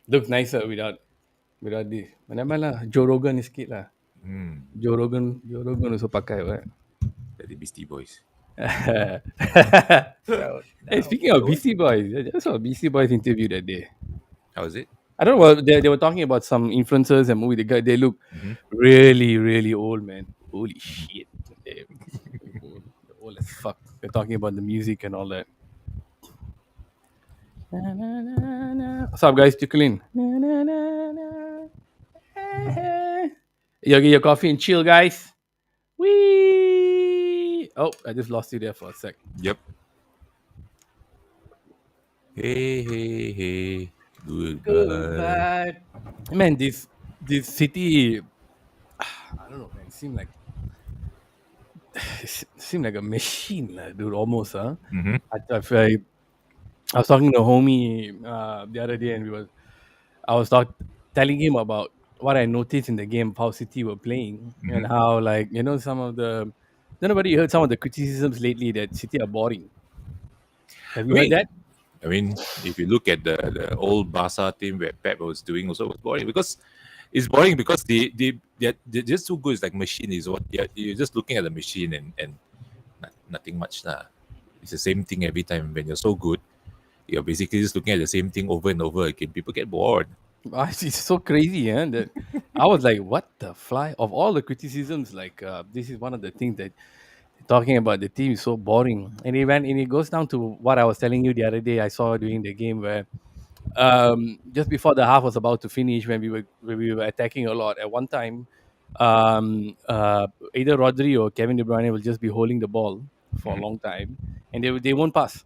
Looks nicer without this. Mana lah Joe Rogan sikit lah. Joe Rogan also pakai what? The Beastie Boys. Hey, speaking of BC Boys, I just saw a BC Boys interview that day. How is it? I don't know what they were talking about some influencers and movie. They look really, really old, man. Holy shit. They're old as fuck. They're talking about the music and all that. Na, na, na, na. What's up, guys? Tickle in. Na, na, na, na. Hey, hey. You get your coffee and chill, guys. Wee. Oh, I just lost you there for a sec. Yep. Hey, hey, hey. Goodbye. Goodbye. Man, this city, I don't know, man. It seemed like a machine, lah, dude. Almost, huh? Mm-hmm. I feel like I was talking to a homie the other day, and I was telling him about what I noticed in the game, how City were playing, and Mm-hmm. how, like, some of the. Nobody heard some of the criticisms lately that City are boring. Have I you heard mean, that? if you look at the old Barca team where Pep was doing, also was boring because it's boring because they're just too good. It's like machine is what you're just looking at the machine and nothing much lah. It's the same thing every time. When you're so good, you're basically just looking at the same thing over and over again. People get bored. It's so crazy, huh? That I was like, "What the fly?" Of all the criticisms, like this is one of the things that talking about the team is so boring. And it goes down to what I was telling you the other day. I saw during the game where just before the half was about to finish, when we were attacking a lot. At one time, either Rodri or Kevin De Bruyne will just be holding the ball for a Mhm. long time, and they won't pass.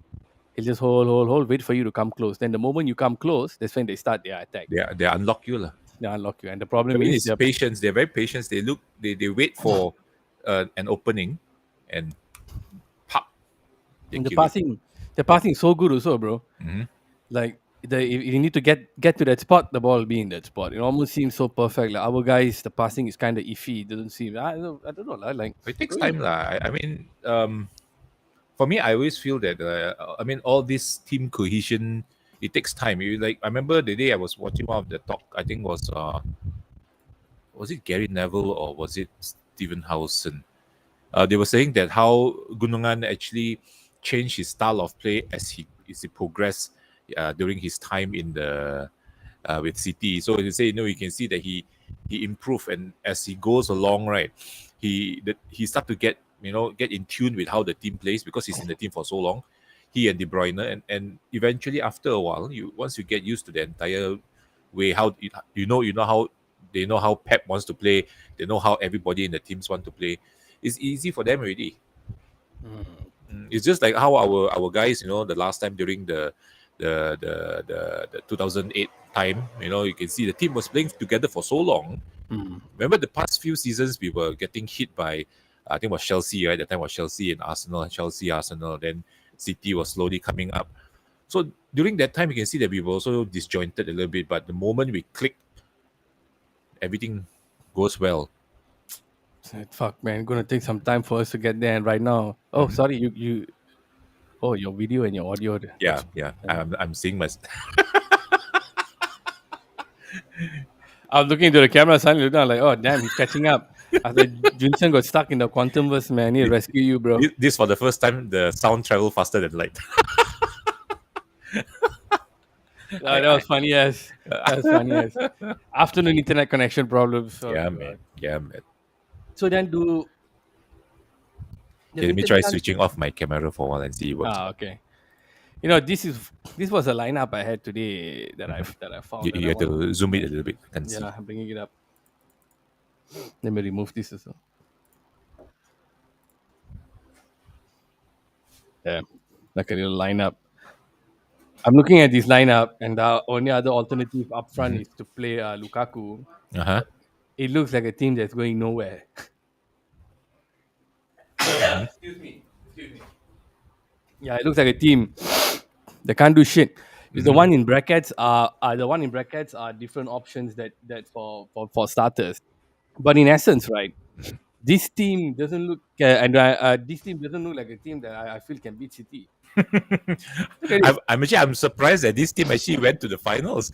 He'll just hold, wait for you to come close. Then the moment you come close, that's when they start their attack. They unlock you lah. They unlock you. And the I problem mean, is it's patience. They're very patient. They wait for an opening, and pop, they the kill it. passing, the passing is so good also, bro. Hmm. Like if you need to get to that spot, the ball will be in that spot. It almost seems so perfect. Like our guys, the passing is kind of iffy. It doesn't seem. I don't know. Like It takes really. time lah. I mean, for me, I always feel that I mean, all this team cohesion, it takes time. Like I remember the day I was watching one of the talk. I think was it Gary Neville or was it Stephen Howson? They were saying that how Gunungan actually changed his style of play as he progressed during his time in the with City. So they say you can see that he improved, and as he goes along, right, he start to get in tune with how the team plays because he's in the team for so long. He and De Bruyne, and eventually after a while, once you get used to the entire way how you know how they know how Pep wants to play, they know how everybody in the teams want to play. It's easy for them already. Mm. It's just like how our guys, the last time during the 2008 time, you can see the team was playing together for so long. Mm. Remember the past few seasons we were getting hit by, I think it was Chelsea, right? That time was Chelsea and Arsenal, Chelsea, Arsenal. Then City was slowly coming up. So during that time, you can see that we were also disjointed a little bit. But the moment we click, everything goes well. Said, fuck, man, gonna take some time for us to get there. And right now, oh, Mhm. sorry, you. Oh, your video and your audio. Yeah, yeah. I'm seeing my. I was looking into the camera, suddenly looking, like, oh damn, he's catching up. After Junsen got stuck in the quantum verse, man, he rescue you, bro. This for the first time, the sound travel faster than light. That was funny as. That was funny as. Afternoon internet connection problems. Oh Yeah, man. god. Yeah, man. So then the Okay, let me winter try becomes. switching off my camera for a while and see what's Ah, what. okay. This was a lineup I had today that I You, found and you I have want. to zoom it a little bit. I can see. Yeah, I'm bringing it up. Let me remove this as well. Yeah, like a little lineup. I'm looking at this lineup, and the only other alternative up front Hmm. is to play Lukaku. Uh huh. It looks like a team that's going nowhere. Excuse me. Excuse me. Yeah, it looks like a team that can't do shit. Is the Hmm. one in brackets the one in brackets are different options that for starters. But in essence, right, this team doesn't look and this team doesn't look like a team that I feel can beat City. Look at it. I'm surprised that this team actually went to the finals.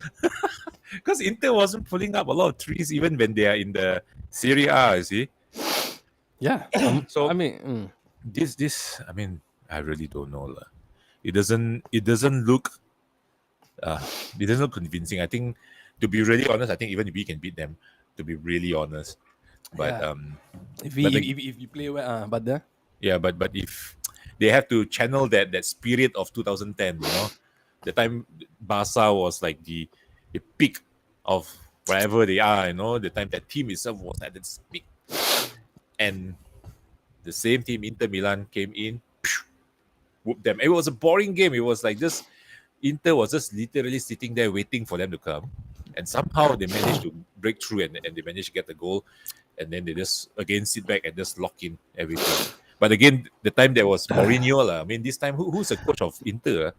because Inter wasn't pulling up a lot of trees even when they are in the Serie A. You see, Yeah. I so mean, this I mean I really don't know lah. It doesn't look uh it doesn't look convincing. I think, to be really honest, I think even we can beat them. To be really honest, but yeah. If but we the, if you play well, but the yeah, but if they have to channel that spirit of 2010, the time Barca was like the peak of wherever they are, the time that team itself was at its peak, and the same team Inter Milan came in, whooped them. It was a boring game. It was like just Inter was just literally sitting there waiting for them to come, and somehow they managed to break through, and they managed to get the goal, and then they just again sit back and just lock in everything. But again, the time there was Mourinho lah. I mean, this time who's the coach of Inter?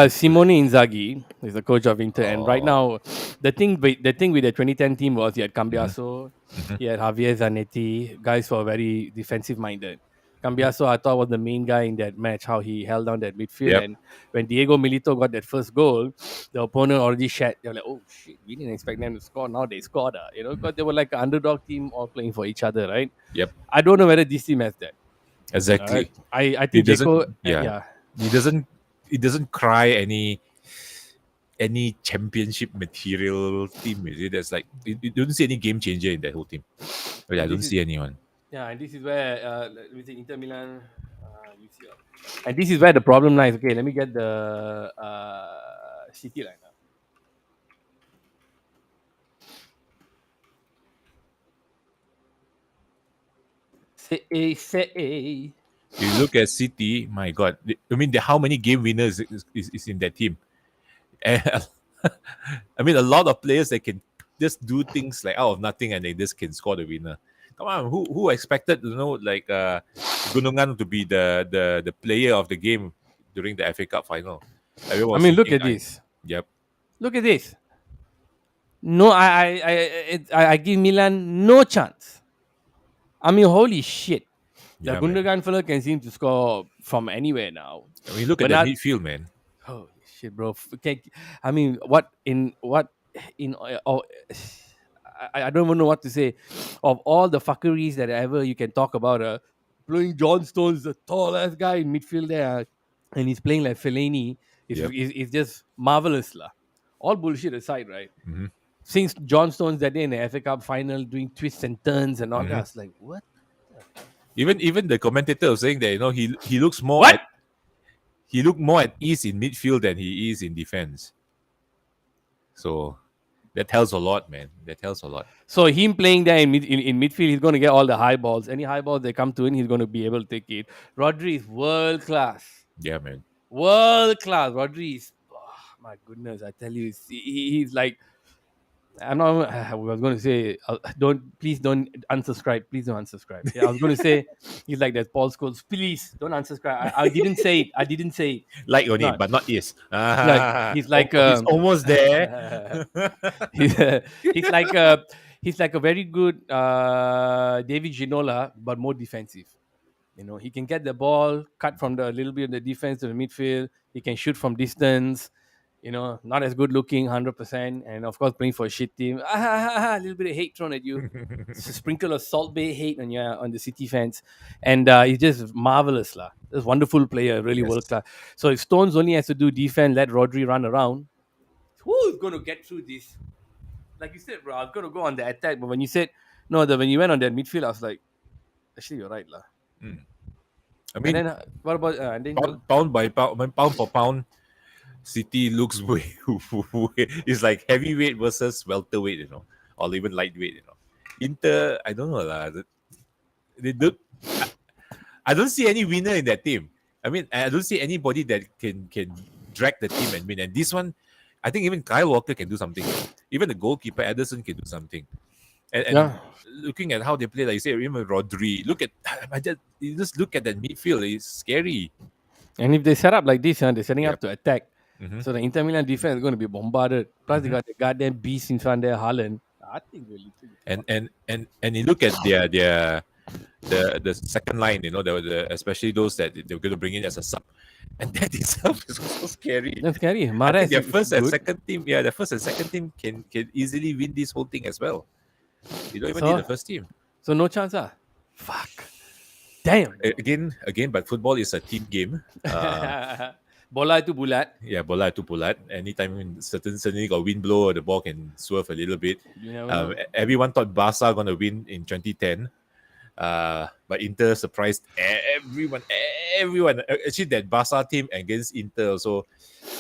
Simone Inzaghi is the coach of Inter, and right Oh, now, the thing with the 2010 team was he had mhm, Cambiaso, mhm. he had Javier Zanetti, guys who are very defensive minded. Yep, Cambiaso, I thought, was the main guy in that match, how he held down that midfield. yep, And when Diego Milito got that first goal, the opponent already shat. They're like, oh shit, we didn't expect them to score. Now they scored, because they were like an underdog team all playing for each other, right? yep. I don't know whether this team has that. All right. Exactly. I It think doesn't. Jeko, Yeah, yeah. it doesn't. It doesn't cry any championship material team. Is it? That's like you don't see any game changer in that whole team. Really, I And don't this is see anyone. Yeah, and this is where let me say Inter Milan. UCL. And this is where the problem lies. Okay, let me get the City line now. Say. You look at City, my God. I mean, how many game winners is in that team? And I mean, a lot of players that can just do things like out of nothing and they just can score the winner. Come on, who expected like Gunungan to be the player of the game during the FA Cup final? Everyone I was mean, look thinking, at this. yep, Look at this. No, I give Milan no chance. I mean, holy shit. The yeah, man. Gundogan fella can seem to score from anywhere now. I mean, look at that Bernard, midfield, man. holy shit, bro. Okay, I mean, what in I don't even know what to say. Of all the fuckeries that ever you can talk about, playing John Stones, the tallest guy in midfield there, and he's playing like Fellaini, Yep. is just marvelous lah. All bullshit aside, right? Hmm. Since John Stones that day in the FA Cup final doing twists and turns and all that, I Hmm. was like, what? Even the commentator was saying that he looks more What? at he looked more at ease in midfield than he is in defense. So that tells a lot, man. That tells a lot. So him playing there in midfield, he's going to get all the high balls. Any high balls that come to him, he's going to be able to take it. Rodri is world class. Yeah, man. World class. Rodri is, oh, my goodness, I tell you, he's like, I'm not, I was going to say, please don't unsubscribe. Please don't unsubscribe. Yeah, I was going to say, he's like that Paul Scholes. Please don't unsubscribe. I didn't say it. I didn't say it. Like only, Not but not is. like, he's like, He's almost there. he's, he's like he's like a very good David Ginola, but more defensive. He can get the ball, cut from the little bit of the defense to the midfield. He can shoot from distance. Not as good looking, 100%, and of course playing for a shit team. A little bit of hate thrown at you. Just a sprinkle of Salt Bay hate on the City fans, and he's just marvelous lah. Just wonderful player, really world Yes. class. So if Stones only has to do defense, let Rodri run around, who's going to get through this? Like you said, bro, I was going to go on the attack, but when you said no, when you went on that midfield, I was like, actually, you're right, lah. Mm. I And mean, then what about and then go? pound by pound, I mean, pound for pound, City looks it's like heavyweight versus welterweight, or even lightweight, Inter, I don't know lah. They do. I, I don't see any winner in that team. I mean, I don't see anybody that can drag the team and win. And this one, I think even Kyle Walker can do something. Even the goalkeeper Ederson can do something. And Yeah, looking at how they play, like you say, even Rodri. You just look at that midfield. It's scary. and if they set up like this, they're setting Yep. up to attack. Hmm. So the Inter Milan defense is going to be bombarded. Plus, they Hmm. got the goddamn beast in front there, Haaland. I think we're literally And fucked. and and and you look at their the second line, the especially those that they're going to bring in as a sub, and that itself is also scary. That's scary. I think Mahrez their is first and good. second team, yeah, the first and second team can easily win this whole thing as well. You don't even need So the first team. so no chance, ah. Fuck. Damn, bro. Again, but football is a team game. Bola itu bulat. Yeah, bola to pulat. Anytime when suddenly got wind blow, or the ball can swerve a little bit. You never know. Everyone thought Barca gonna win in 2010. But Inter surprised everyone. Everyone. Actually, that Barca team against Inter also,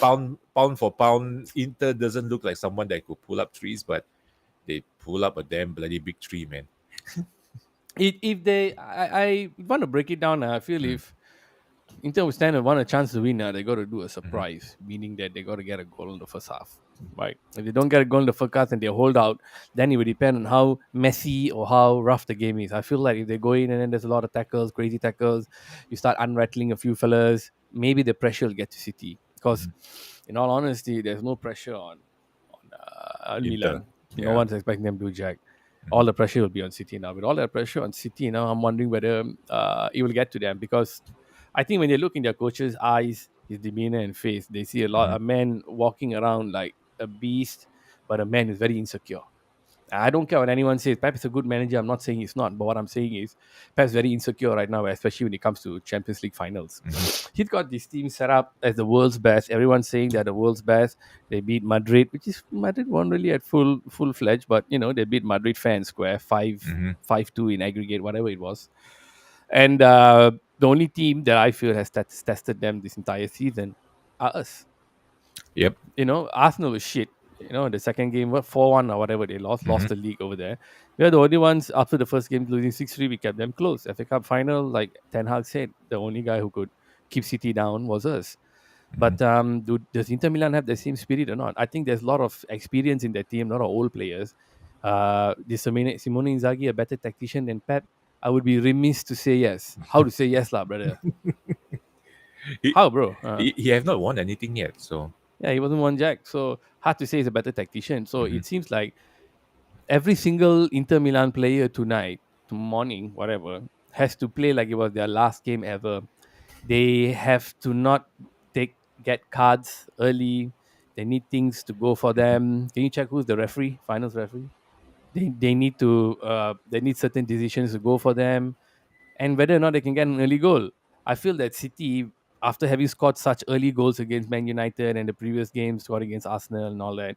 pound for pound, Inter doesn't look like someone that could pull up trees, but they pull up a damn bloody big tree, man. If they, I want to break it down. I feel Mm. if Inter will stand and want a chance to win, they got to do a Mhm. surprise, meaning that they got to get a goal in the first half. Right? If they don't get a goal in the first half and they hold out, then it will depend on how messy or how rough the game is. I feel like if they go in and then there's a lot of tackles, crazy tackles, you start unrattling a few fellas, maybe the pressure will get to City. Because, Mhm. in all honesty, there's no pressure on Inter. Milan. No Yeah. one's expecting them to do jack. All Mhm. the pressure will be on City now. With all that pressure on City now, I'm wondering whether it will get to them because I think when they look in their coach's eyes, his demeanor and face, they see a Mhm. man walking around like a beast, but a man who's very insecure. I don't care what anyone says. Pep is a good manager. I'm not saying he's not, but what I'm saying is Pep's very insecure right now, especially when it comes to Champions League finals. Mhm. He's got this team set up as the world's best. Everyone's saying they're the world's best. They beat Madrid, which is Madrid weren't really at full fledged, but they beat Madrid fair and square, Mhm. 5-2 in aggregate, whatever it was. And the only team that I feel has tested them this entire season are us. Yep. Arsenal was shit. The second game, 4-1 or whatever they lost Mhm. the league over there. We are the only ones after the first game losing 6-3. We kept them close. FA Cup final, like Ten Hag said, the only guy who could keep City down was us. Mhm. But does Inter Milan have the same spirit or not? I think there's a lot of experience in their team, a lot of old players. Is Simone Inzaghi a better tactician than Pep? I would be remiss to say yes. How to say yes, lah, brother? He, How, bro? he have not won anything yet, so. Yeah, he wasn't one jack. So hard to say he's a better tactician. So Mhm. it seems like every single Inter Milan player tonight, morning, whatever, has to play like it was their last game ever. They have to not get cards early. They need things to go for them. Can you check who's the referee, finals referee? They need to they need certain decisions to go for them, and whether or not they can get an early goal. I feel that City, after having scored such early goals against Man United and the previous games, scored against Arsenal and all that,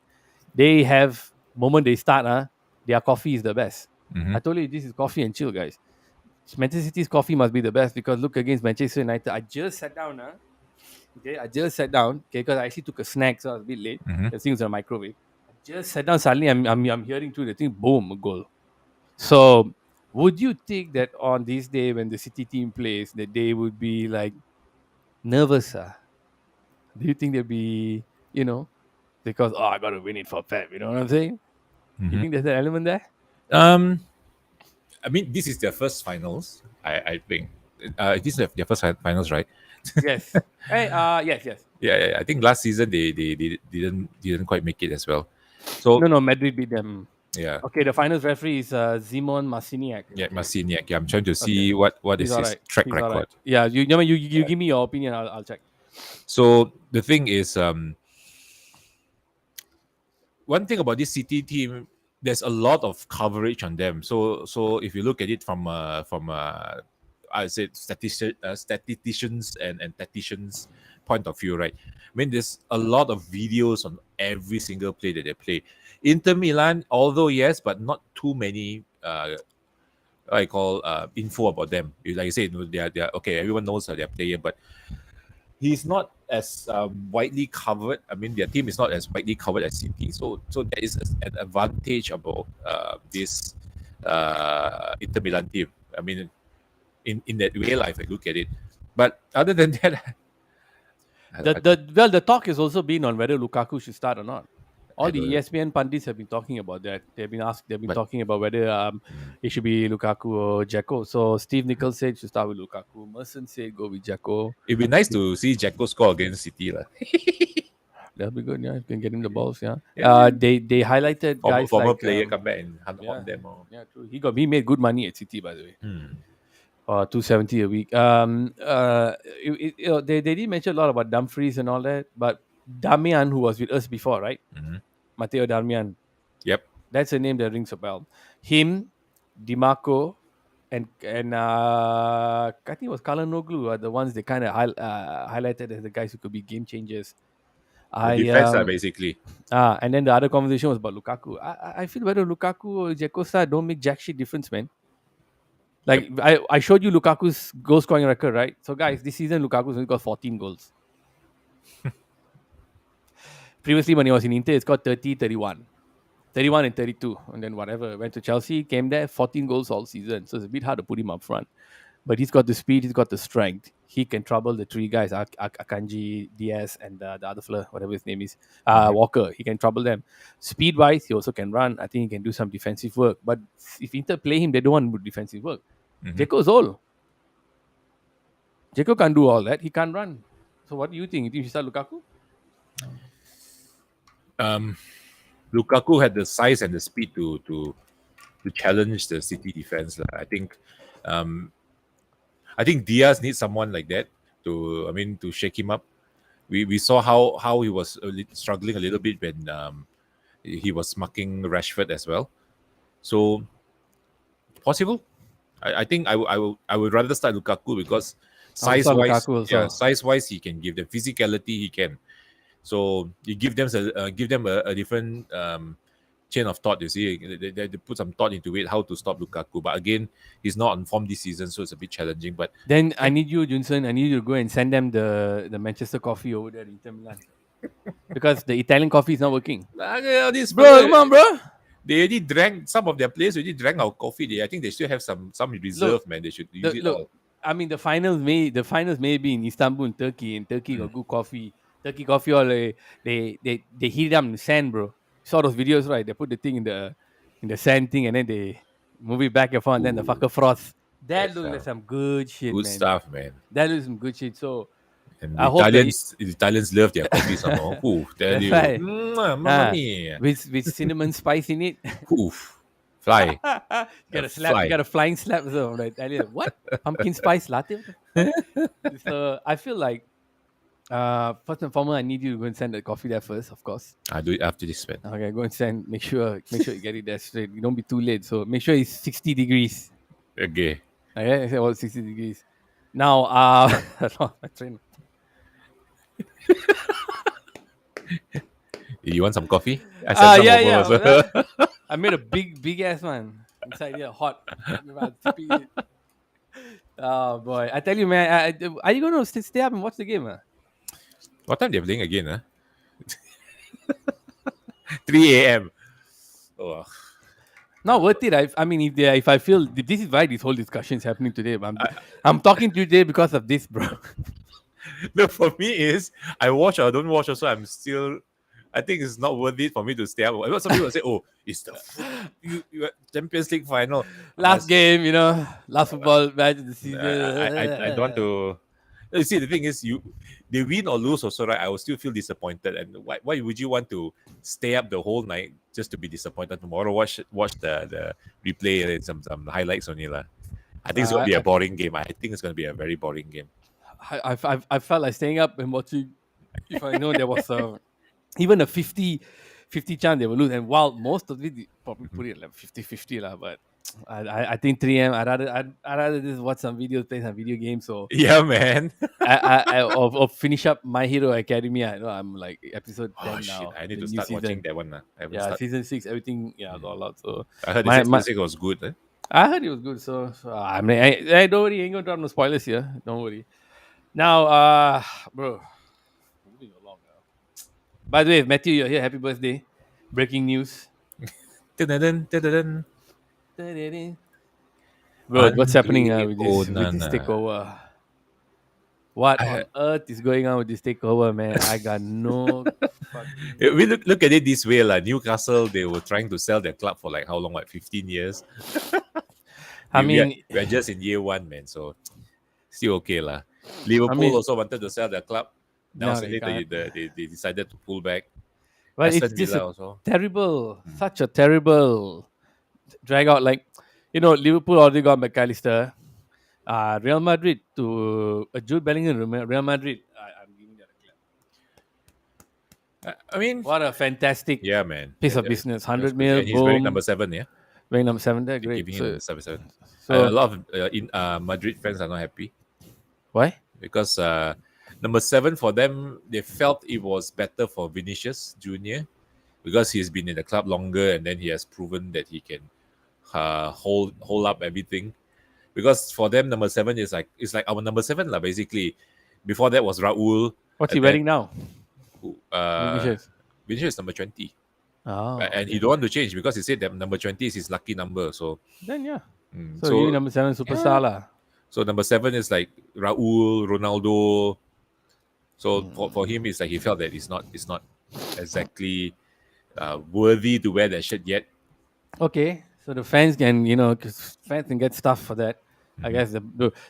they have moment they start, their coffee is the best. Mhm. I told you this is coffee and chill, guys. Manchester City's coffee must be the best because look against Manchester United. I just sat down, okay. I just sat down, okay, because I actually took a snack, so I was a bit late. Mhm. The things in the microwave. I just sat down. Suddenly, I'm hearing through the thing. Boom, a goal. So, would you think that on this day when the City team plays, that they would be like nervous? Do you think they'd be, because I got to win it for Pep? You know what I'm saying? You Mhm. think there's an element there? Um, I mean, this is their first finals. I think. This is their first finals, right? Yes. Hey, yes, yes. Yeah. I think last season they didn't quite make it as well. So No, no, Madrid beat them. yeah, Okay, the finals referee is Zimon Masiniak. yeah, Marciniak. Yeah, I'm trying to Okay, see what he's is all his right. track He's all right. record. Yeah, you Yeah. give me your opinion. I'll check. So the thing is, one thing about this City team, there's a lot of coverage on them. So if you look at it from I said statisticians and tacticians point of view, right? I mean, there's a lot of videos on every single play that they play. Inter Milan, although yes, but not too many. I call info about them. Like I said, they're okay. Everyone knows their player, but he's not as widely covered. I mean, their team is not as widely covered as City. So there is an advantage about this Inter Milan team. I mean, in that way, like, if I look at it. But other than that, I, The talk has also been on whether Lukaku should start or not. I All the don't. ESPN pundits have been talking about that. They've been But talking about whether mm, it should be Lukaku or Jacko. So Steve Nichols said should start with Lukaku. Merson said go with Jacko. it'd be nice to see Jacko score against City, lah. That'll be good. Yeah, you can get him the Yeah, balls. Yeah. yeah, yeah. They highlighted Former, guys former like player come back and yeah, haunt them. Or, yeah, true. He made good money at City, by the way. hmm. 270 a week. They did mention a lot about Dumfries and all that, but Damian, who was with us before, right? Hmm. Matteo Darmian. Yep. That's a name that rings a bell. Him, Dimarco, and I think it was Kalanoglu are the ones they kind of highlighted as the guys who could be game changers. The I defense are basically. and then the other conversation was about Lukaku. I feel whether Lukaku or Jacosta don't make jack shit difference, man. Yep. Like I showed you Lukaku's goal scoring record, right? So guys, this season Lukaku's only got 14 goals. Previously when he was in Inter, it's got 30, 31. 31 and 32, and then whatever. Went to Chelsea, came there, 14 goals all season. So it's a bit hard to put him up front. But he's got the speed, he's got the strength. He can trouble the three guys, Akanji, Diaz, and the other fella, whatever his name is, Hmm. Walker. He can trouble them. Speed wise, he also can run. I think he can do some defensive work. But if Inter play him, they don't want to do defensive work. Hmm. Jeko's old. Jeko can't do all that. He can't run. So what do you think? You think you should start Lukaku? Um, Lukaku had the size and the speed to challenge the City defense. Lah. Um, I think Diaz needs someone like that to shake him up. We saw how he was struggling a little bit when he was marking Rashford as well. So possible. I think I would rather start Lukaku because I would start Lukaku yeah, also. size wise he can give them physicality he can. So you give them a different chain of thought. You see, they put some thought into it how to stop Lukaku. But again, he's not on form this season, so it's a bit challenging. But Then I yeah, need you, Junson. I need you to go and send them the Manchester coffee over there in Inter Milan because the Italian coffee is not working. this Bro, fella, come on, bro. they already drank some of their players already drank our coffee. I think they still have some Look, reserve, man. They should use it look. all. I mean, the finals may be in Istanbul, Turkey. In Turkey, got good coffee. Turkey coffee, all they heat it up in the sand, bro. Saw those videos, right? They put the thing in the sand thing, and then they move it back and forth, and then the Ooh, fucker frost. That that's looks like some good shit, good man. stuff, man. That looks some good shit. So And I hope that The Italians love their coffee some more. Ooh, tell that's you, right. mamma mia. With cinnamon spice in it. Oof, fly, Get a slap. You fly. got a flying slap. So I'm like, Italian, what? Pumpkin spice latte? What the fuck? So I feel like first and foremost, I need you to go and send the coffee there first, of course. I'll do it after this, man. Okay, go and send. Make sure you get it there straight. You don't be too late. So make sure it's 60 degrees. Okay. Okay, I said about 60 degrees. Now, my train. You want some coffee? I sent some Yeah, over yeah. also. I made a big ass one inside here, hot. Tipping it. Oh boy, I tell you, man. Are you gonna stay up and watch the game? What time they're playing again? Huh? 3 a.m. Oh, Not worth it. I mean, if I feel this is why this whole discussion is happening today. But I'm talking to you today because of this, bro. no, for me is I watch or don't watch also. I'm still. I think it's not worth it for me to stay up. Some people say, "Oh, it's the Champions League final." Last game, last football match of the season. I don't want to. You see, the thing is, they win or lose also, right? I will still feel disappointed. And why would you want to stay up the whole night just to be disappointed tomorrow? Watch the replay and some highlights only lah. I think it's gonna be a boring game. I think it's gonna be a very boring game. I felt like staying up and watching if I know there was even a 50 chance they will lose. And while most of it probably put it like 50-50 lah, but I think 3M. I'd rather just watch some videos, play some video games, or Yeah, man. or finish up My Hero Academia. I know I'm like episode Oh 10 shit! now. I need The to new start watching season. that one. I haven't Yeah, started. season 6, everything. Yeah, got a lot. So I heard the my, season my 6 was good. Eh? I heard it was good. So I mean, I don't worry. Ain't gonna drop no spoilers here. Don't worry. Now, bro, moving along now. By the way, if Matthew, you're here. Happy birthday! Breaking news. Dun-dun-dun, dun-dun-dun. Bro, what's happening Andre with this Onana. takeover? What I, on earth is going on with this takeover, man? I got no fucking. we look at it this way, like Newcastle, they were trying to sell their club for like how long? Like 15 years. I We are mean, we are just in year one, man. So still okay lah. I Liverpool mean, also wanted to sell their club. Now No, they suddenly can't. they decided to pull back. But it's Aston just Villa a also. terrible, Hmm. such a terrible drag out. Like, Liverpool already got McAllister. Real Madrid to Jude Bellingham. Real Madrid. I'm giving that a clap. I mean, What a fantastic yeah, man, piece of business. that was 100 crazy. mil, And he's wearing number boom. 7. Yeah, Rank number 7 there. they're Great. giving him the number 7. A So lot of Madrid fans are not happy why? because number 7 for them, they felt it was better for Vinicius Junior because he's been in the club longer and then he has proven that he can hold up everything. Because for them, number 7 is like it's like our number 7 lah. Basically, before that was Raul, What's he and then wearing now? who Vinicius. Vinicius is number 20, Oh, and he okay. don't want to change because he said that number 20 is his lucky number. So Then yeah. mm, So give me so number 7 yeah, superstar lah. so number 7 is like Raul, Ronaldo. So for him, it's like he felt that it's not exactly worthy to wear that shirt yet. Okay. So the fans can, 'cause fans can get stuff for that. I Mhm. guess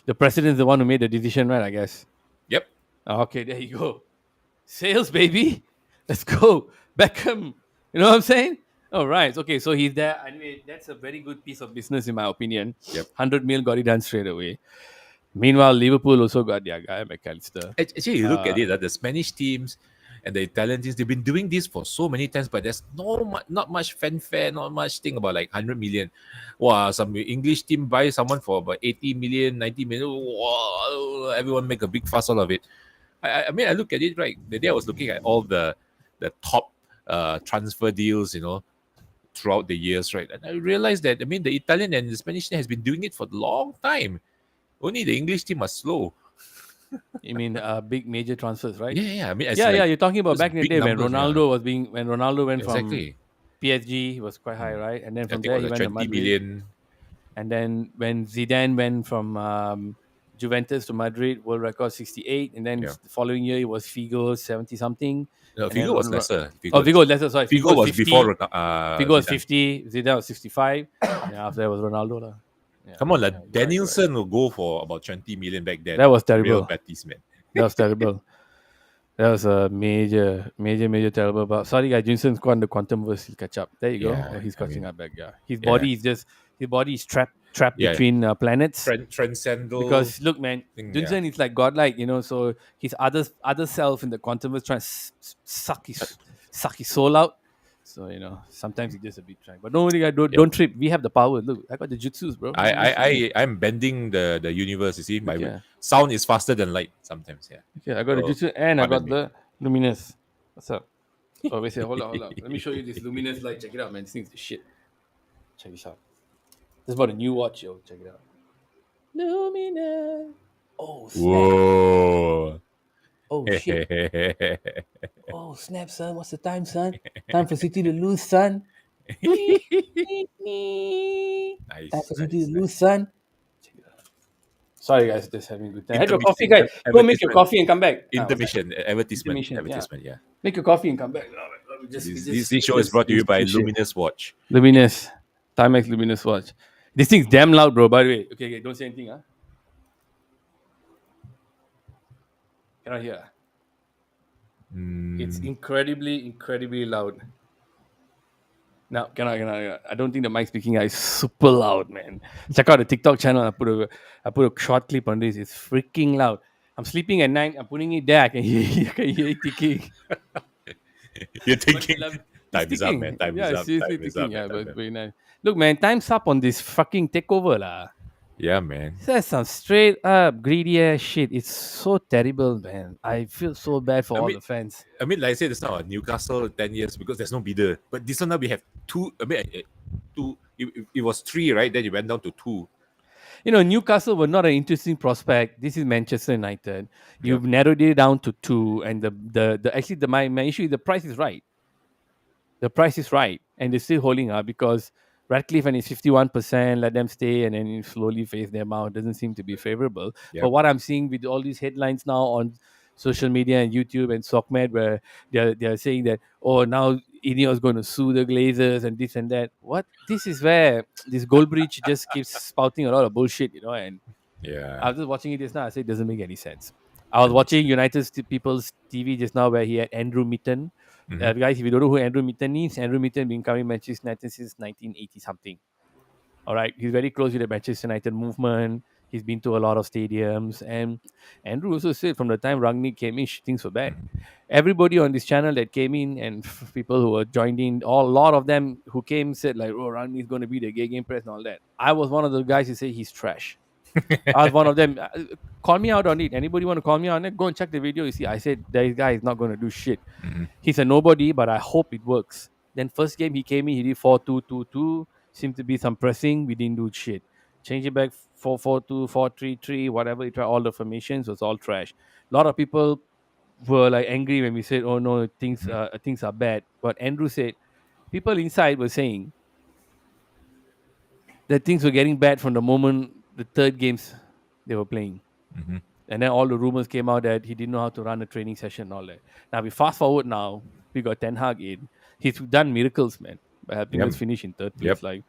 the president's the one who made the decision, right? I guess. Yep. Okay, there you go. Sales, baby. Let's go. Beckham. You know what I'm saying? All right. Okay, so he's there. Anyway, that's a very good piece of business, in my opinion. Yep. 100 mil got it done straight away. Meanwhile, Liverpool also got their guy, McAllister. Actually, you look at Uh, it, the Spanish teams and the Italian teams, they've been doing this for so many times, but there's not much fanfare, not much thing about like 100 million. Wow, some English team buy someone for about 80 million, 90 million. Wow, everyone make a big fuss out of it. I mean, I look at it right. The day I was looking at all the top transfer deals, throughout the years, right? And I realized that, I mean, the Italian and the Spanish team has been doing it for a long time. Only the English team are slow. you mean big major transfers, right? Yeah, yeah. I mean, as Yeah, yeah. like You're talking about those back in the big day when numbers. Yeah, Ronaldo went from exactly. PSG, he was quite high, Mm. right? And then I from think it there was he like went to 20 Madrid. million. And then when Zidane went from Juventus to Madrid, world record 68. And then Yeah. the following year it was Figo 70 something. No, And then Figo was lesser. Figo lesser. Sorry, Figo Figo was was before 50. Figo was Zidane. 50. Zidane was 65. Yeah, after that was Ronaldo lah. Yeah, Come on, yeah, like you're right, you're right. Danielson will go for about 20 million back That then. was Real terrible. Betis, man. That was terrible. That was a major terrible. But sorry, guys, Jinson's gone the quantum verse. He'll catch up. There you go. Yeah, Oh, he's I catching mean, up back. Yeah, yeah, his body is trapped yeah. between planets. Transcendental Because look, man, thing. Yeah, Dunson is like godlike, so his other self in the quantum is trying to suck his soul out. So sometimes he just a bit trying. But don't worry, guys, yep. don't trip. We have the power. Look, I got the jutsus, bro. I, Look at I, this. Look at me. I'm bending the universe. You see, my Okay, sound is faster than light sometimes. Yeah. okay. I got the So, jutsu and I pardon got me. the luminous. What's up? Oh, wait, hold on. Let me show you this luminous light. Check it out, man. This thing's the shit. Check this out. This is about a new watch, yo. Check it out. Luminous. Oh snap! Whoa. Oh shit! Oh, snap, son. What's the time, son? Time for City to lose, son. Me, me, me. Time Nice, for City nice, to nice. lose, son. Check it out. Sorry, guys. Just having a good time. Have your coffee, Intermission, guys. Go make your advertisement, coffee and come back. What's that? intermission, advertisement, Intermission, yeah. advertisement. Yeah. Make your coffee and come back. We This show is brought to you by Luminous Watch. Luminous. Timex Luminous watch. This thing's damn loud, bro, by the way. Okay, don't say anything, huh? Cannot hear. It's Mm, incredibly loud. No, cannot. I don't think the mic speaking is super loud, man. Check out the TikTok channel. I put a short clip on this. It's freaking loud. I'm sleeping at night. I'm putting it there. I can hear, I can hear it ticking. you're But thinking, it's time is up, ticking. man. Time Yeah, is it's up. seriously Time is ticking. up, man. Yeah, but Time it's is up. very nice. Look, man, time's up on this fucking takeover, lah. Yeah, man. That's some straight up greedy ass shit. It's so terrible, man. I feel so bad for I all mean, the fans. like I said, it's not Newcastle 10 years because there's no bidder. But this one now we have two. I mean, two. It was three, right? Then you went down to two. Newcastle were not an interesting prospect. This is Manchester United. Yep. You've narrowed it down to two, and my issue is the price is right. The price is right, and they're still holding up because Radcliffe and his 51%, let them stay, and then you slowly phase them out. Doesn't seem to be favorable. But Yep. what I'm seeing with all these headlines now on social media and YouTube and SocMed, where they're saying that, oh, now Ineos going to sue the Glazers and this and that. What? This is where this Goldbridge just keeps spouting a lot of bullshit, and Yeah. I was just watching it just now. I said it doesn't make any sense. I was Let me watching see. United People's TV just now where he had Andrew Mitten. Mm-hmm. Guys, if you don't know who Andrew Mitten is, Andrew Mitten been coming Manchester United since 1980 something. All right, he's very close with the Manchester United movement. He's been to a lot of stadiums, and Andrew also said from the time Rangnick came in, things were bad. Everybody on this channel that came in and people who were joined in, all a lot of them who came said like, "Oh, Rangnick's going to be the gay game press and all that." I was one of the guys who say he's trash. I was one of them. Call me out on it. Anybody want to call me on it? Go and check the video. You see, I said this guy is not going to do shit. Mm-hmm. He's a nobody, but I hope it works. Then first game he came in, he did 4-2-2-2. Seemed to be some pressing. We didn't do shit. Change it back 4-4-2, 4-3-3, whatever. He tried all the formations was all trash. A lot of people were like angry when we said, "Oh no, things are bad." But Andrew said people inside were saying that things were getting bad from the moment the third games they were playing. Mm-hmm. And then all the rumors came out that he didn't know how to run a training session and all that. Now we fast forward now, we got Ten Hag in. He's done miracles, man, by helping Yep. us finish in third Yep. place. Like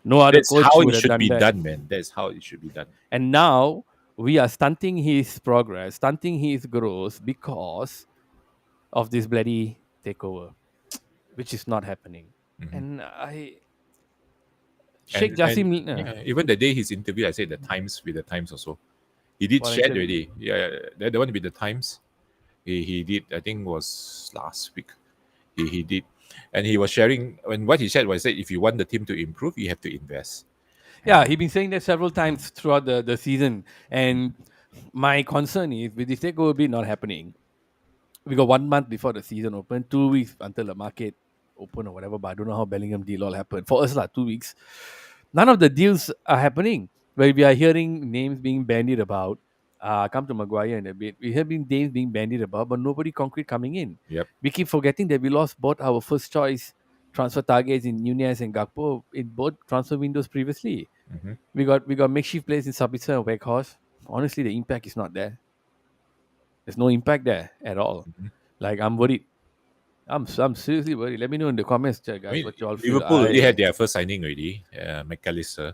no other That's coach how it would have should done be that. done, man. That's how it should be done. And now we are stunting his progress, stunting his growth because of this bloody takeover, which is not happening. Mm-hmm. And I Sheikh And Jassim yeah, even the day his interview, I said the Times with the Times also. He did what share interview? already. Yeah, the one with the Times. He did. I think was last week. He did, and he was sharing. And what he said was that if you want the team to improve, you have to invest. Yeah, And he's been saying that several times throughout the season. And my concern is with this takeover bid not happening. We got 1 month before the season open, 2 weeks until the market open or whatever. But I don't know how Bellingham deal all happened. For us, 2 weeks. None of the deals are happening. Where we are hearing names being bandied about. Come to Maguire in a bit. We have been names being bandied about, but nobody concrete coming in. yep. We keep forgetting that we lost both our first choice transfer targets in Nunez and Gakpo in both transfer windows previously. Mm-hmm. We got makeshift players in Sabitzer and Weghorst. Honestly, the impact is not there. There's no impact there at all. Mm-hmm. Like I'm worried. I'm seriously worried. Let me know in the comments, I guys, mean, what you all feel. Liverpool already had their first signing already, McAllister,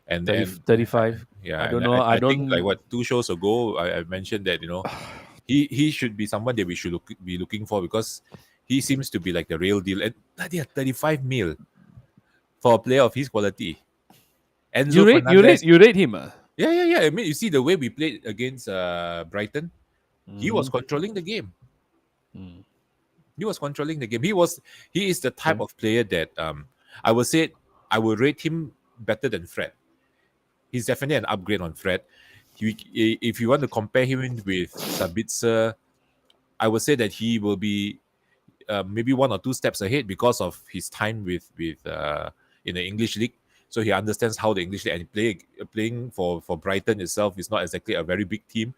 and 30, and 35. I yeah, don't and know. I I think like don't. what 2 shows ago, I mentioned that he should be someone that we should be looking for because he seems to be like the real deal. And bloody 35 mil for a player of his quality. You Enzo rate you rate Fernandez. you rate him. Yeah, yeah, yeah. I mean, you see the way we played against Brighton, he was Mm-hmm. controlling the game. Mm. He was controlling the game. He is the type Okay. of player that I would say I would rate him better than Fred. He's definitely an upgrade on Fred. If you want to compare him with Sabitzer, I would say that he will be maybe 1 or 2 steps ahead because of his time with in the English league. So he understands how the English league and playing for Brighton itself is not exactly a very big team.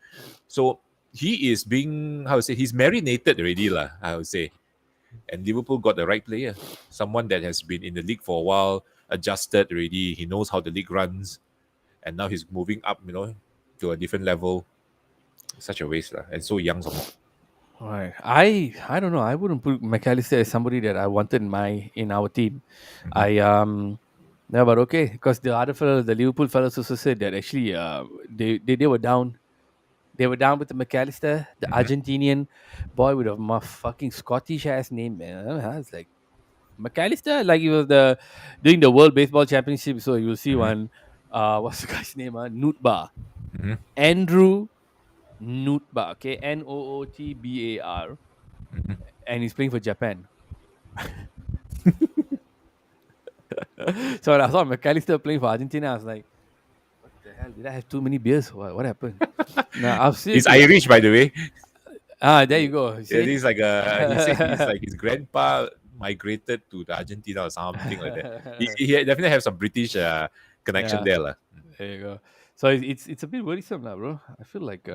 So he is being how to say he's marinated already lah. I would say, and Liverpool got the right player, someone that has been in the league for a while, adjusted already. He knows how the league runs, and now he's moving up, to a different level. Such a waste lah, and so young some more. All right. I don't know. I wouldn't put McAllister as somebody that I wanted in our team. Mhm, I No, but okay, because the other fellow, the Liverpool fellows also said that actually they were down. They were down with the McAllister, the mhm, Argentinian boy with a fucking Scottish ass name, man. I was like McAllister, like he was doing the World Baseball Championship. So you'll see mhm, one. What's the guy's name? Nootbaar. mhm, Andrew Nootbaar. Okay, Nootbar, mhm. and he's playing for Japan. So when I saw McAllister playing for Argentina, I was like, what the hell? Did I have too many beers? What happened? No, I'm He's seriously. Irish, by the way. There you go. You Yeah, see? he's like he said he's like his grandpa migrated to the Argentina or something like that. He definitely have some British connection Yeah, there, lah. there you go. So it's a bit worrisome now, bro. I feel like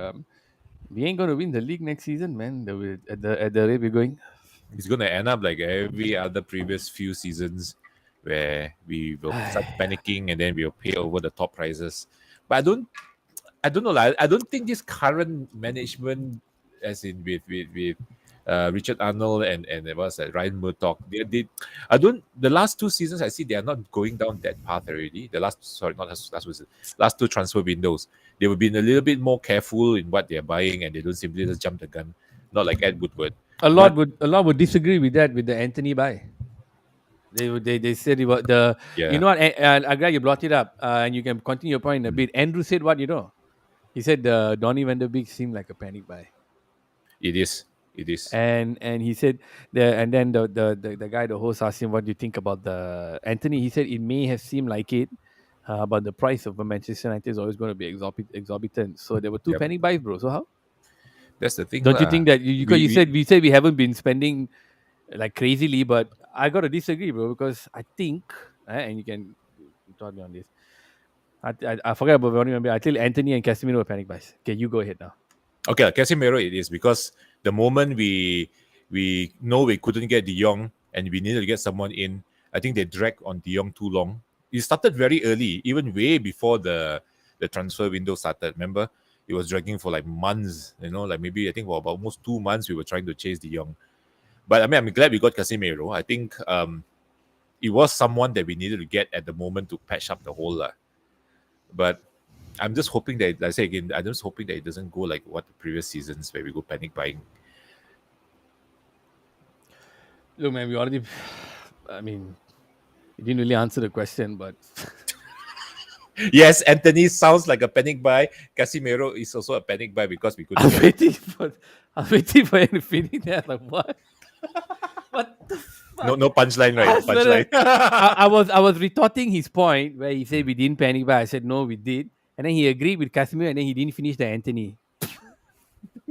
we ain't gonna win the league next season, man. At the rate we're going. He's gonna end up like every other previous few seasons, where we will start panicking and then we'll pay over the top prices. But I don't know, like I don't think this current management, as in with Richard Arnold and it was Ryan Murdoch. They I don't the last two seasons I see they are not going down that path already. The last sorry not last was last two transfer windows. They were being a little bit more careful in what they're buying and they don't simply just jump the gun. Not like Ed Woodward. But A lot would disagree with that with the Anthony buy. They said it was the you yeah, know what I'm glad you brought it up and you can continue your point in a mm, bit. Andrew said what you know. He said the Donny Van Der Beek seemed like a panic buy. it is. It is. And he said and then the guy the host asked him what do you think about the Anthony. He said it may have seemed like it, but the price of a Manchester United is always going to be exorbitant. So there were two Yep. panic buys, bro. So how That's the thing don't you lah. think that you because We you said we haven't been spending like crazily, but I got to disagree, bro, because I think and you can talk me on this. I forget about Ronnie. I tell Anthony and Casemiro were panic buys. Okay, you go ahead now. okay, Casemiro it is because the moment we know we couldn't get De Jong and we needed to get someone in, I think they dragged on De Jong too long. It started very early, even way before the transfer window started. Remember, it was dragging for like months. You know, like maybe I think for about almost 2 months we were trying to chase De Jong. But I mean, I'm glad we got Casemiro. I think it was someone that we needed to get at the moment to patch up the hole. But I'm just hoping that, like I say again, I'm just hoping that it doesn't go like what the previous seasons where we go panic buying. Look, man, we already. I mean, you didn't really answer the question, but Yes, Anthony sounds like a panic buy. Casimiro is also a panic buy because we couldn't I'm get. waiting for I'm waiting for him to finish that. Like what? What the No, fuck? no punchline, right? I No swear punchline. I was retorting his point where he said we didn't panic, but I said no, we did. And then he agreed with Casimir and then he didn't finish the Anthony.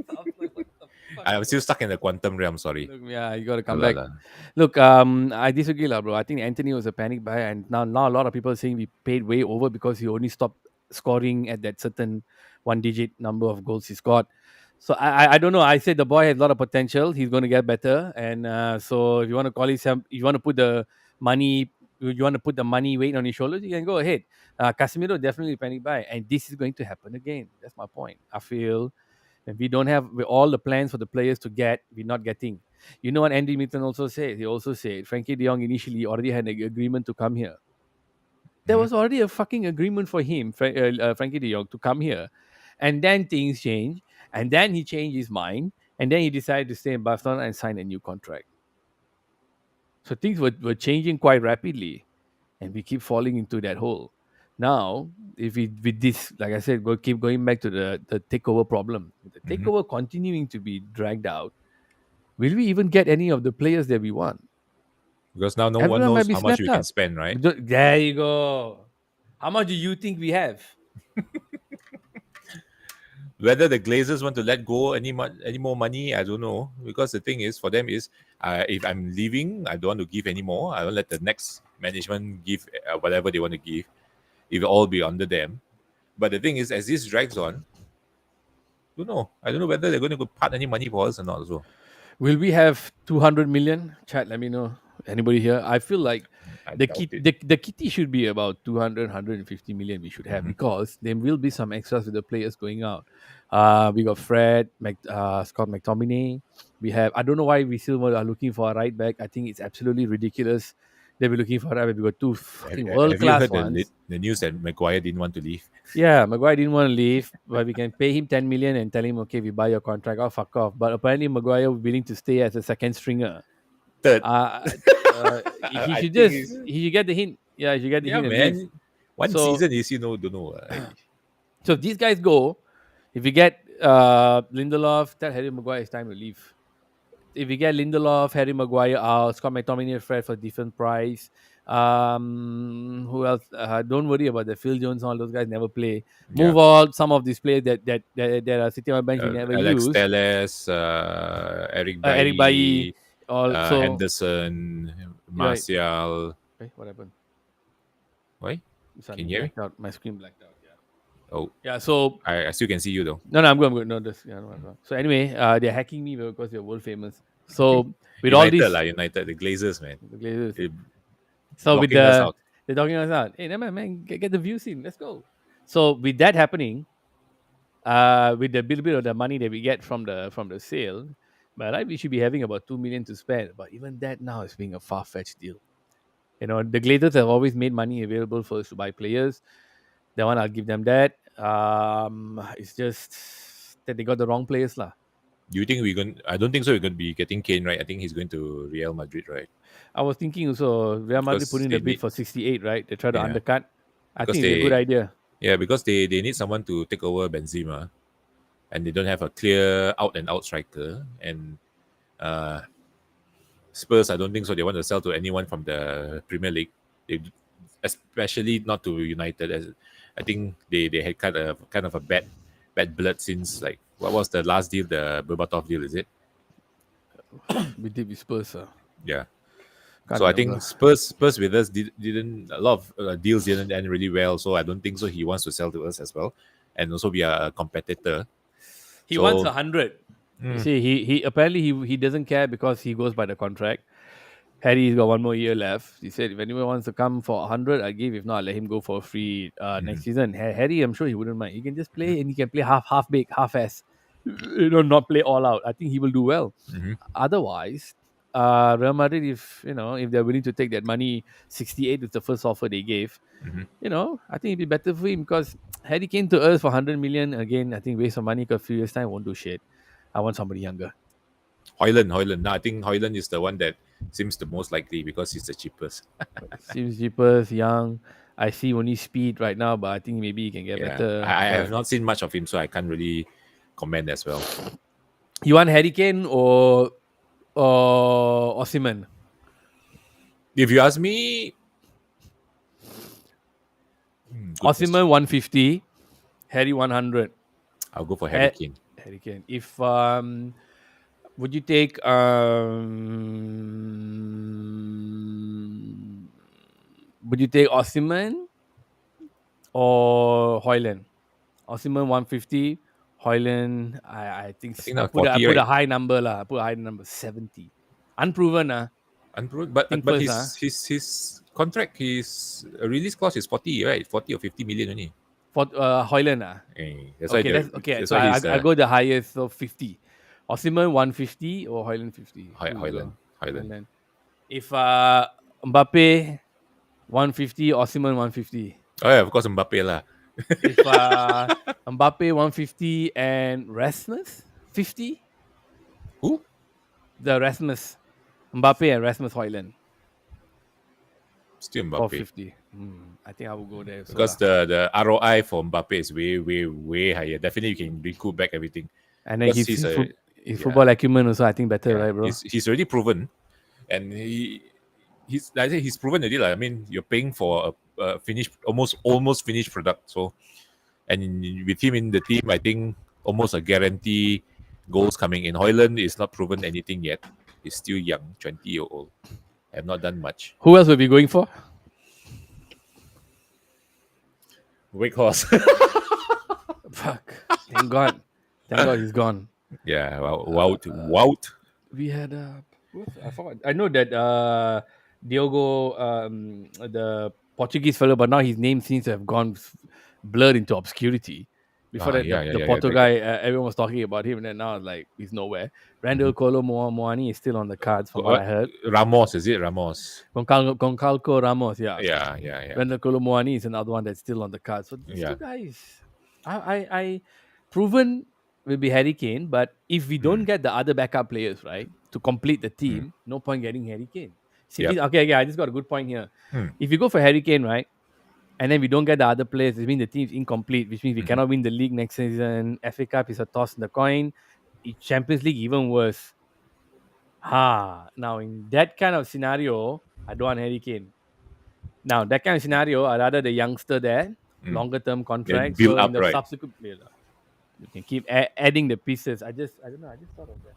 I was like, what the fuck, I'm bro? still stuck in the quantum realm. Sorry. Look, yeah, you gotta come Alah, back. alah. Look, I disagree, lah, bro. I think Anthony was a panic buy, and now a lot of people are saying we paid way over because he only stopped scoring at that certain one-digit number of goals he scored. So I don't know. I said the boy has a lot of potential. He's going to get better, and so if you want to call it some, if you want to put the money, you want to put the money weight on his shoulders, you can go ahead. Casemiro definitely panic buy, and this is going to happen again. That's my point. I feel and we don't have all the plans for the players to get, we're not getting. You know what Andy Mitton also said? He also said Frankie de Jong initially already had an agreement to come here. There Mhm. was already a fucking agreement for him, Frankie de Jong, to come here. And then things changed. And then he changed his mind. And then he decided to stay in Barcelona and sign a new contract. So things were changing quite rapidly. And we keep falling into that hole. Now, if we with this, like I said, go keep going back to the takeover problem. With the Mhm. takeover continuing to be dragged out, will we even get any of the players that we want? Because now no one Everyone might knows be how much snapped we can up. spend, right? There you go. How much do you think we have? Whether the Glazers want to let go any more money, I don't know. Because the thing is, for them is, if I'm leaving, I don't want to give any more. I will let the next management give whatever they want to give. It will all be under them. But the thing is, as this drags on, don't know. I don't know whether they're going to go part any money for us or not. So Will we have 200 million? Chat, let me know. Anybody here? I feel like I doubt it. the kitty should be about 200, we should have Mhm. because there will be some extras with the players going out. We got Scott McTominay. We have, I don't know why we still are looking for a right back. I think it's absolutely ridiculous that we're looking for a right back. We got two fucking world Have you class heard ones. the news that Maguire didn't want to leave? Yeah, Maguire didn't want to leave, but we can pay him 10 million and tell him, okay, we buy your contract. Oh, fuck off. But apparently, Maguire willing to stay as a second stringer. Third, Uh, I think it's he should get the hint. Yeah, he should get the yeah, hint and leave. man. One So season is don't know. so if these guys go, if we get Lindelof, tell Harry Maguire it's time to leave. If we get Lindelof, Harry Maguire out, Scott McTominay, Fred for different price. Who else? Don't worry about the Phil Jones. All those guys never play. Yeah, Move on. Some of these players that are sitting on the bench we never Alex use. Telles, Eric Eric Bailly. Bailly, Also, Henderson, you're right. Martial. Hey, what happened? Wait, can Suddenly you hear me? blacked out. My screen blacked out. Yeah. Oh, Yeah. So I still can see you though. no, I'm good. I'm good. No, this. Yeah, no. So anyway, they're hacking me because they're world famous. So with all United these, lah, United, the Glazers, man. the Glazers. They So with blocking us out. the talking us out. Hey, never mind, man. Get the views in. Let's go. So with that happening, with the little bit of the money that we get from the sale, By right, we should be having about 2 million to spend. But even that now is being a far-fetched deal. The Glazers have always made money available for us to buy players. That one, I'll give them that. It's just that they got the wrong players, lah. Do you think we're going? I don't think so. We're going to be getting Kane, right? I think he's going to Real Madrid, right? I was thinking also Real Madrid put Because in a they bid need, for 68, right? They try to yeah, undercut. I because think it's a good they, idea. yeah, because they need someone to take over Benzema, and they don't have a clear out and out striker. And uh, Spurs, I don't think so. They want to sell to anyone from the Premier League. They, especially not to United. As I think they had kind of a bad blood since, like, what was the last deal? The Berbatov deal, is it? We did with Spurs. Yeah. Can't So I think remember. Spurs with us didn't a lot of deals didn't end really well. So I don't think so. He wants to sell to us as well, and also be a competitor. He wants So 100. You mm, see, he apparently he doesn't care because he goes by the contract. Harry's got 1 more year left. He said if anyone wants to come for 100, I give. If not, I let him go for free next mhm, season. Harry, I'm sure he wouldn't mind. He can just play and he can play half big, half ass. Not play all out. I think he will do well. mhm, Otherwise, Real Madrid, if they're willing to take that money, 68 is the first offer they gave. mhm. I think it'd be better for him because Harry came to us for 100 million again. I think waste of money because a few years time won't do shit. I want somebody younger. Hoyland. No, I think Hoyland is the one that seems the most likely because he's the cheapest. Seems cheaper, young. I see only speed right now, but I think maybe he can get Yeah, better. I have But not seen much of him, so I can't really comment as well. you want Harry Kane or Osimhen? If you ask me, good question. Osimhen 150, Harry 100. I'll go for Harry Kane. Harry Kane. If would you take Osimhen or Hoyland? Osimhen 150, Hoyland. I think I think I now put a, I 40, put a right? high number lah. I put a high number 70. Unproven Unproven, but think but first his contract, his release clause is 40, right? 40 or 50 million only. for Hoyland That's why Okay, that's okay. that's So why I he's I I go the highest, so 50. Osimhen 150 or Hoyland 50. Who you Hoyland. go? Hoyland. Hoyland. If Mbappe 150, Osimhen 150. Oh yeah, of course Mbappe lah. If Mbappe 150 and Rasmus 50, Who? the Rasmus Mbappe and Rasmus Hoyland Still for Mbappe. 50. I think I will go there so Because lah. the ROI for Mbappe is way higher. Definitely you can recoup back everything. And then Because his he's his, a foot, his yeah, football acumen also I think better, yeah. right, bro? He's already proven, and he's like I say he's proven already. Like, I mean, you're paying for a finished, almost finished product. So, and with him in the team, I think almost a guarantee goals coming in. Hoyland is not proven anything yet. He's still young, 20-year old. Have not done much. Who else will be going for? Wake horse. Fuck. Thank God he's gone. Yeah, wout. We had I forgot. I know that Diogo, the Portuguese fellow, but now his name seems to have gone blurred into obscurity. Before that, Yeah, the Porto yeah. guy, everyone was talking about him, and then now like he's nowhere. Randall Mhm. Kolo Moani is still on the cards, from what I What heard. Ramos, is it Ramos? Goncalco Ramos, yeah. Yeah. Randall Kolo Moani is another one that's still on the cards. So these two Yeah. guys, I proven will be Harry Kane, but if we don't Mm. get the other backup players right to complete the Mm. team, no point getting Harry Kane. Yep. Simply okay, I just got a good point here. Mm. If you go for Harry Kane, right, and then we don't get the other players, it means the team's incomplete, which means we Mhm. cannot win the league next season. FA Cup is a toss in the coin. Champions League even worse. Now in that kind of scenario, I don't want Harry Kane. Now that kind of scenario, I rather the youngster there, Mm. longer term Then contract. build So in up, the right? subsequent, you can keep adding the pieces. I don't know. I just thought of that.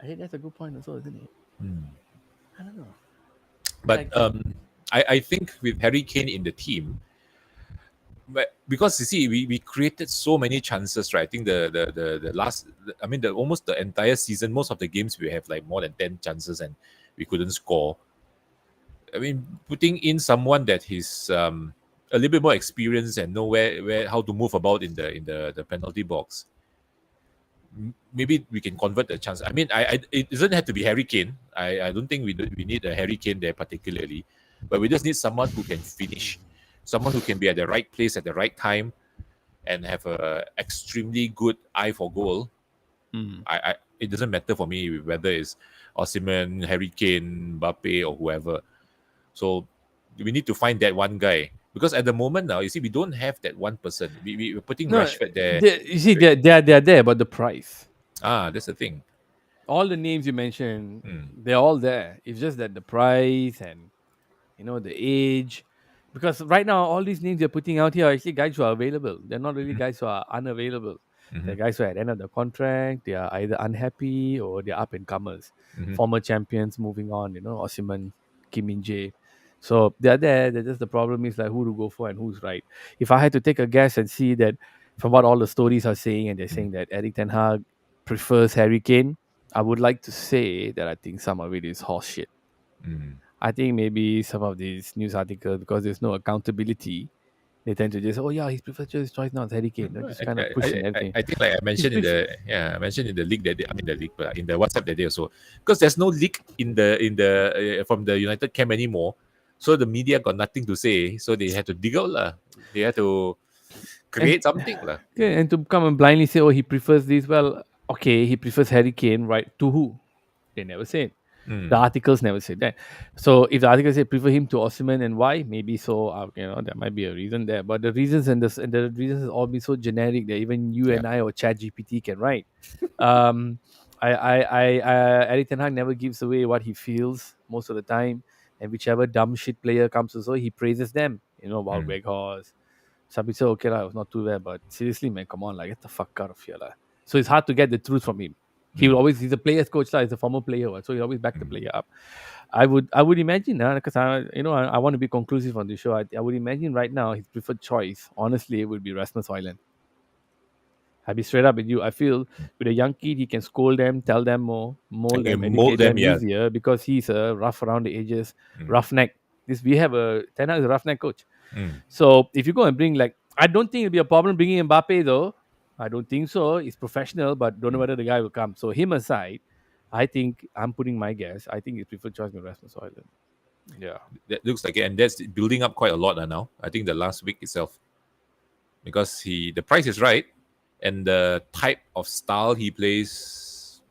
I think that's a good point also, isn't it? Mm. I don't know. But Like, I think with Harry Kane in the team, but because you see, we created so many chances, right? I think the last, I mean, the almost the entire season, most of the games we have like more than 10 chances and we couldn't score. I mean, putting in someone that is a little bit more experienced and know where how to move about in the penalty box, maybe we can convert the chance. I mean, it doesn't have to be Harry Kane. I don't think we need a Harry Kane there particularly, but we just need someone who can finish, someone who can be at the right place at the right time and have a extremely good eye for goal. Mm. It doesn't matter for me whether it's Osimhen, Harry Kane, Mbappe, or whoever. So we need to find that one guy because at the moment now, you see, we don't have that one person. We're putting No, Rashford there. you see, they're there, but the price. That's the thing. All the names you mentioned, Mm, they're all there. It's just that the price and the age. Because right now, all these names you're putting out here are actually guys who are available. They're not really guys who are unavailable. mm-hmm, They're guys who are at the end of the contract. They are either unhappy or they're up and comers, mm-hmm, former champions moving on. Osimhen, Kim Min Jae. So they're there. They're just the problem is like who to go for and who's right. If I had to take a guess and see that from what all the stories are saying, and they're saying that Eric Ten Hag prefers Harry Kane, I would like to say that I think some of it is horse shit. mm. I think maybe some of these news articles, because there's no accountability, they tend to just, oh yeah, his preferred choice now is Harry Kane. They're just kind of pushing everything. I think like I His mentioned in prefer- the I mentioned in the league that day, I mean the league, but in the WhatsApp that day also, because there's no leak in the from the United camp anymore, so the media got nothing to say, so they had to dig out lah. They had to and create something lah. okay, and to come and blindly say, oh, he prefers this. Well, okay, he prefers Harry Kane, right? To who? They never said. The Mm, articles never said that. So if the article say prefer him to Osimhen and why, maybe so there might be a reason there. But the reasons and the reasons have all been so generic that even you yeah. and I or Chat GPT can write. Um, Eric Ten Hag never gives away what he feels most of the time, and whichever dumb shit player comes also, he praises them. About Mm, Weghorst. Some people say, okay, it was not too bad, but seriously, man, come on, like, get the fuck out of here. So it's hard to get the truth from him. mm, He's a player's coach, he's a former player, so he always back the mm. player up. I would imagine, because I want to be conclusive on the show. I would imagine right now his preferred choice, honestly, would be Rasmus Højlund. I'll be straight up with you. I feel with a young kid, he can scold them, tell them more, mold And you them, mold educate them, them yeah. easier because he's a rough around the edges, Mm, roughneck. We have a Ten Hag is a roughneck coach. mm, So if you go and bring I don't think it'll be a problem bringing Mbappe though. I don't think so. He's professional, but don't know mm. whether the guy will come. So him aside, I think I'm putting my guess. I think his preferred choice will Rasmus Højlund. Yeah. That looks like it, and that's building up quite a lot now. I think the last week itself, because the price is right, and the type of style he plays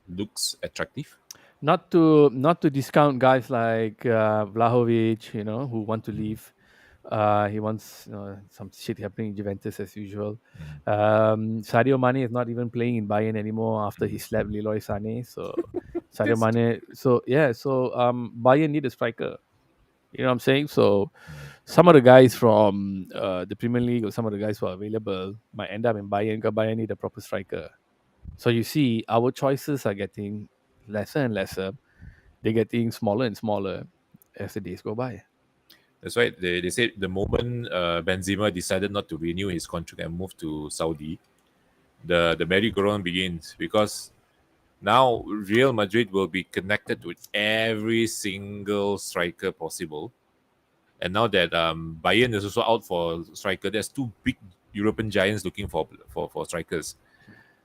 looks attractive. Not to discount guys like Vlahovic, who want to Mm, leave. He wants some shit happening in Juventus as usual. mm, Sadio Mane is not even playing in Bayern anymore after he mm. slapped Leroy Sané. So Sadio That's true. Mane. So yeah. So Bayern need a striker. You know what I'm saying? So Mm. some of the guys from the Premier League or some of the guys who are available might end up in Bayern because Bayern need a proper striker. So you see, our choices are getting lesser and lesser. They're getting smaller and smaller as the days go by. That's right. They said the moment Benzema decided not to renew his contract and move to Saudi, the merry-go-round begins because now Real Madrid will be connected with every single striker possible. And now that Bayern is also out for striker, there's two big European giants looking for strikers.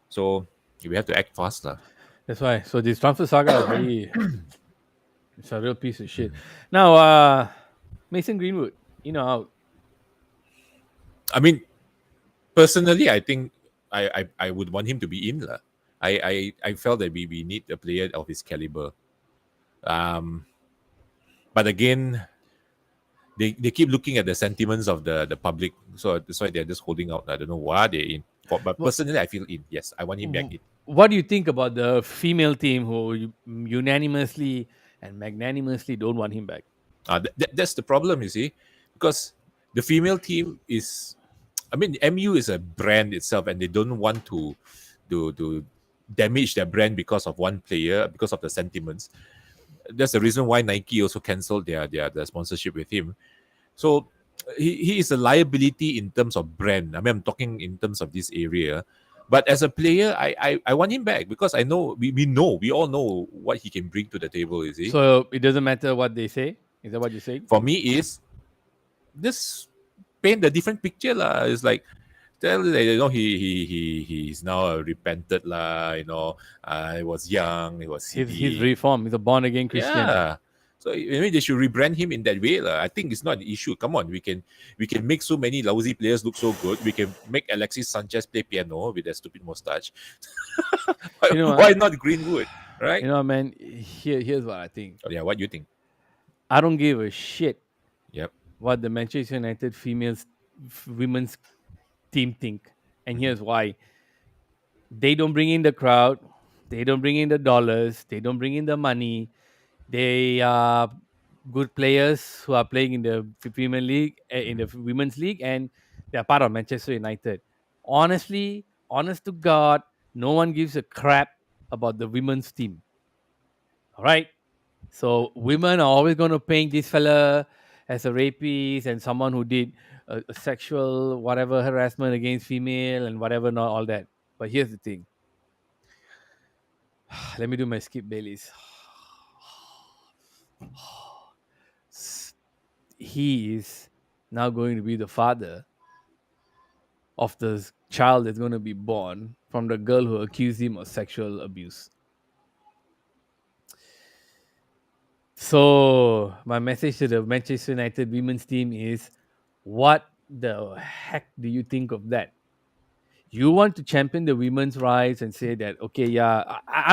So we have to act fast, lah. That's why. So this transfer saga is it's a real piece of shit. Mm. Now, Mason Greenwood, out. I mean, personally, I think I would want him to be in, lah. I felt that we need a player of his caliber. Um, but again, they keep looking at the sentiments of the public, so that's why they're just holding out. I don't know why they're in. But What, personally, I feel in. Yes, I want him back in. what do you think about the female team who unanimously and magnanimously don't want him back? That's the problem, you see, because the female team is, I mean, MU is a brand itself, and they don't want to damage their brand because of one player, because of the sentiments. That's the reason why Nike also cancelled their sponsorship with him. So he is a liability in terms of brand. I mean, I'm talking in terms of this area. But as a player, I want him back because I know we all know what he can bring to the table. You see, So it doesn't matter what they say. Is that what you're saying? for me is this paint a different picture lah. It's like Tell that he's now repented lah. I was young, he was He's silly. reformed. He's a born again Christian. Yeah. So they should rebrand him in that way lah. I think it's not an issue. Come on, we can make so many lousy players look so good. We can make Alexis Sanchez play piano with that stupid mustache. why, You know why what? not Greenwood? Right? Man. Here's what I think. Oh, yeah. What do you think? I don't give a shit Yep. what the Manchester United women's team think, and Mhm. here's why. They don't bring in the crowd. They don't bring in the dollars. They don't bring in the money. They are good players who are playing in the Premier League, in the Mhm. Women's League, and they are part of Manchester United. Honestly, honest to God, no one gives a crap about the women's team. All right. So women are always going to paint this fella as a rapist and someone who did a sexual whatever harassment against female and whatever, not all that. But here's the thing. Let me do my Skip Bailey's. He is now going to be the father of the child that's going to be born from the girl who accused him of sexual abuse. So, my message to the Manchester United women's team is what the heck do you think of that? You want to champion the women's rights and say that, okay, yeah.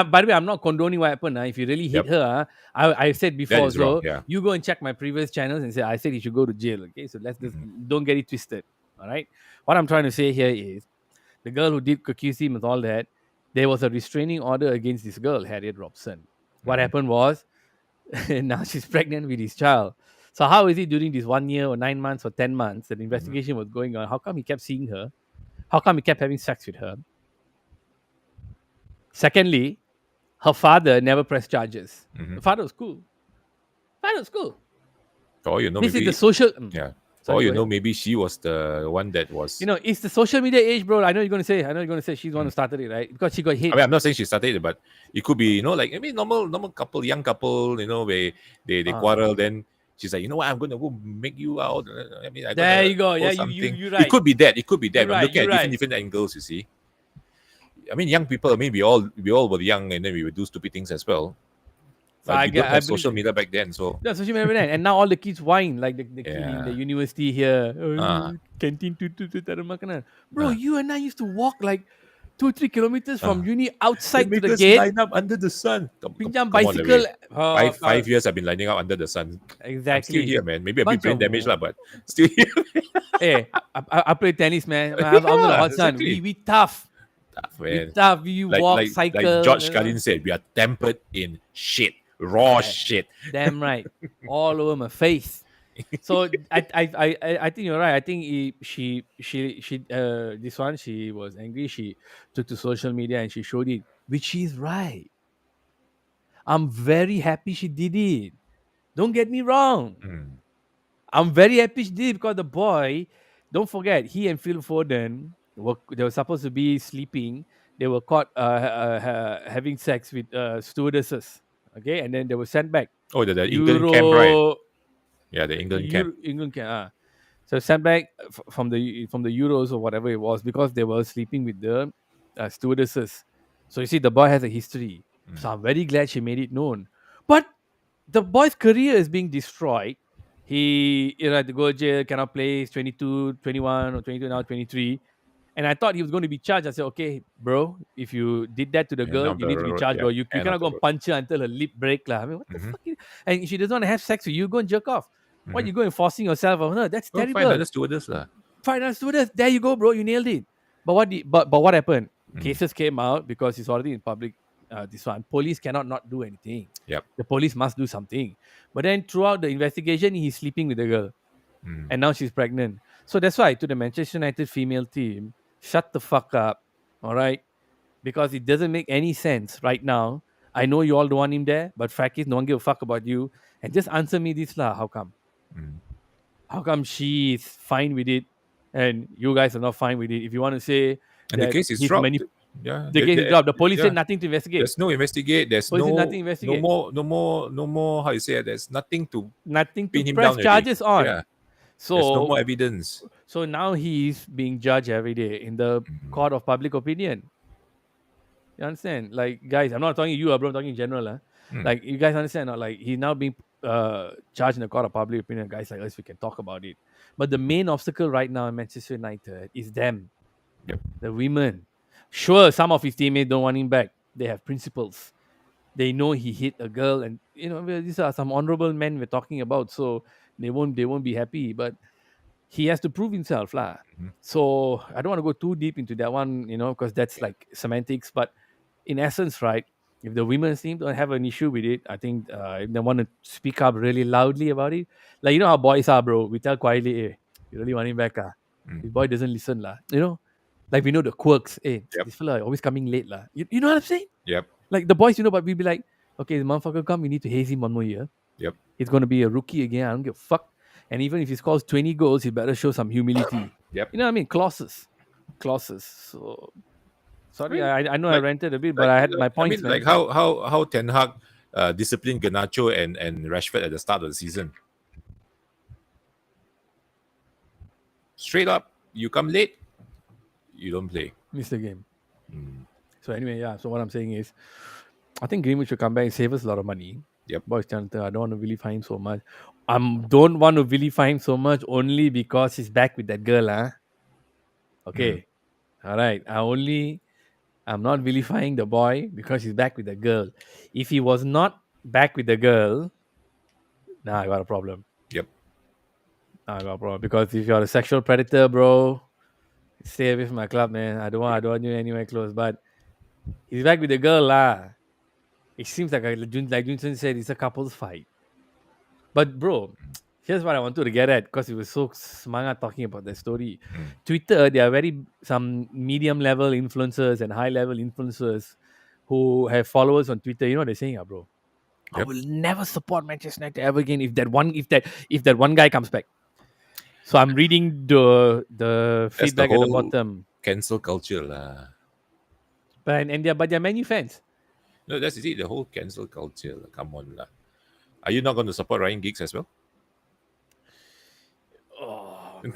By the way, I'm not condoning what happened. If you really hit Yep. her, I said That before, is wrong. so Yeah. you go and check my previous channels and say, I said he should go to jail. Okay, so let's just Mhm. don't get it twisted. All right. What I'm trying to say here is the girl who did accuse him and all that, there was a restraining order against this girl, Harriet Robson. What Mhm. happened was now she's pregnant with his child. So how is it during this 1 year or 9 months or 10 months that the Mhm. investigation was going on? How come he kept seeing her? How come he kept having sex with her? Secondly, her father never pressed charges. The Mhm. father was cool. Father was cool. For all you know, This is the maybe social. yeah. For Sorry, all go you know, ahead. maybe she was the one that was. It's the social media age, bro. I know you're gonna say. She's the one who started it, right? Because she got I hit. mean, I'm not saying she started it, but it could be, like maybe normal couple, young couple, where they Uh, quarrel. Then she's like, you know what, I'm gonna go make you out. I mean, I'm there gonna you go. Yeah, post you something. you It right. could be that. It could be that. You're I'm right. looking You're at different right. different angles. You see, I mean, young people. I mean, we all were young, and then we would do stupid things as well. So But we don't I have believe social that. media back then, so Yeah, social media, and now all the kids whine like the kid in the yeah. university here. Ah, Canteen tu tak ada makanan. Bro, ah, you and I used to walk like 2-3 kilometers from ah. uni They outside to make the us gate, line up under the sun. pinjam Come on, bicycle. away. Five years I've been lining up under the sun. I'm still Exactly. here, man. Maybe a bit Bunch brain of damage lah, but still here. hey, I play tennis, man. I was under the Yeah, hot sun. We exactly. we tough. Tough, We man. tough. We Like walk, like like cycle. George Carlin said, we are tempered in shit, raw Yeah, shit. damn right. All over my face. So I think you're right. I think this one she was angry. She took to social media and she showed it, which is right. I'm very happy she did it. Don't get me wrong. Mm. I'm very happy she did it because the boy, don't forget, he and Phil Foden they were supposed to be sleeping. They were caught having sex with stewardesses. Okay, and then they were sent back. Oh, the England camp, right? Euro, Yeah, the England camp. England can. So sent back from the Euros or whatever it was because they were sleeping with the stewardesses. So you see, the boy has a history. So Mm. I'm very glad she made it known. But the boy's career is being destroyed. He had to go to jail, cannot play. He's 22, 21 or 22 now, 23. And I thought he was going to be charged. I said, okay, bro, if you did that to the End girl, of you the need to be road. charged, Yeah, bro. You end of cannot the go and road. punch her until her lip break. Lah. I mean, what the Mm-hmm. fuck? And she doesn't want to have sex with you, go and jerk off. What Mm-hmm. you go and forcing yourself on her? That's Well, find terrible. another stewardess lah. Finance students, there you go, bro. You nailed it. But what happened? Mm. Cases came out because it's already in public. This one, police cannot not do anything. Yep. The police must do something. But then throughout the investigation, he's sleeping with the girl, Mm. and now she's pregnant. So that's why to the Manchester United female team, shut the fuck up, all right? Because it doesn't make any sense right now. I know you all don't want him there, but fact is, no one give a fuck about you. And just answer me this lah. How come? Mm. How come she is fine with it and you guys are not fine with it? If you want to say And the that case is he's dropped. Yeah. the case is dropped. The police Yeah. said nothing to investigate. There's no investigate. There's Police said nothing to no investigate. more. No more. No more. How you say it? There's nothing to Nothing to pin him press down already. charges on. Yeah. There's no more So evidence. so now he's being judged every day in the Mm, court of public opinion. You understand? Like, guys, I'm not talking you, bro. I'm talking in general. mm, Like, you guys understand? Like, he's now being charged in the court of public opinion. Guys like us, we can talk about it. But the main obstacle right now in Manchester United is them, yep. the women. Sure, some of his teammates don't want him back. They have principles. They know he hit a girl, and these are some honorable men we're talking about. So they won't be happy. But he has to prove himself, lah. Mhm. So I don't want to go too deep into that one, because that's like semantics. But in essence, right, if the women seem to have an issue with it, I think if they want to speak up really loudly about it, like how boys are, bro. We tell quietly, hey, you really want him back, ah? Mm, This boy doesn't listen, lah. Like we know the quirks. Hey, yep. this fella always coming late, lah. You know what I'm saying? Yep. Like the boys, but we'd be like, okay, the motherfucker come, we need to haze him one more year. Yep. He's going to be a rookie again. I don't give a fuck. And even if he scores 20 goals, he better show some humility. Yep. You know what I mean? Clauses. Clauses. So, I sorry, mean, I know I like, ranted a bit, but I had my I points, mean, like man. how Ten Hag disciplined Garnacho and Rashford at the start of the season. Straight up, you come late, you don't play. Missed the game. Mm, So, anyway, yeah. So, what I'm saying is, I think Greenwood should come back and save us a lot of money. yep. Boys, Jonathan, I don't want to vilify him so much. I don't want to vilify him so much only because he's back with that girl, huh? Mm, Okay. All right. I'm not vilifying the boy because he's back with the girl. If he was not back with the girl, nah, I got a problem. yep. Nah, I got a problem. Because if you're a sexual predator, bro, stay away from my club, man. I don't want you anywhere close. But he's back with the girl, lah. It seems like like Junsen said, it's a couple's fight. But bro, here's what I wanted to get at because it was so smanga talking about that story. Mm, Twitter, there are some medium level influencers and high level influencers who have followers on Twitter. You know what they're saying, bro? I yep. will never support Manchester United ever again if that one guy comes back. So I'm reading the That's the feedback at the whole bottom. cancel culture, lah. But they're many fans. No, that's it. The whole cancel culture. Lah. Come on, lah. Are you not going to support Ryan Giggs as well? Oh man.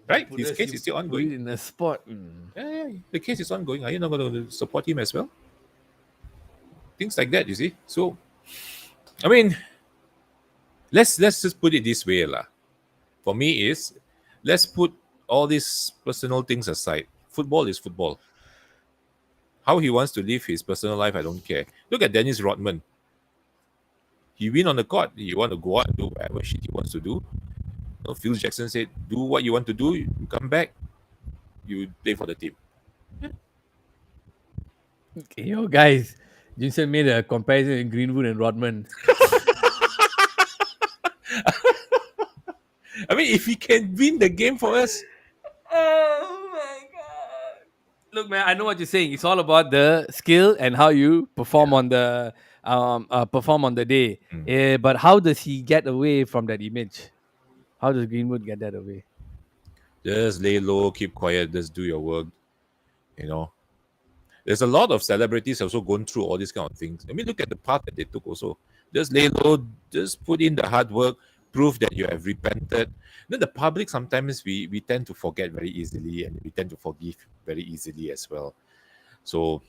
Right? His case is still Put it ongoing. in the spot. Mm. Yeah, the case is ongoing. Are you not going to support him as well? Things like that, you see. So, I mean, let's just put it this way, lah. For me, is let's put all these personal things aside. Football is football. How he wants to live his personal life, I don't care. Look at Dennis Rodman. He win on the court. He want to go out and do whatever shit he wants to do. Phil Jackson said, "Do what you want to do. You come back. You play for the team." Okay, guys, Jinsen made a comparison with Greenwood and Rodman. I mean, if he can win the game for us, Oh my god! Look, man, I know what you're saying. It's all about the skill and how you perform yeah. on the day. Mm. But how does he get away from that image? How does Greenwood get that away? Just lay low, keep quiet, just do your work. You know, there's a lot of celebrities also going through all these kind of things. I mean, look at the path that they took also. Just lay low, just put in the hard work, prove that you have repented. Then the public sometimes we tend to forget very easily and we tend to forgive very easily as well. So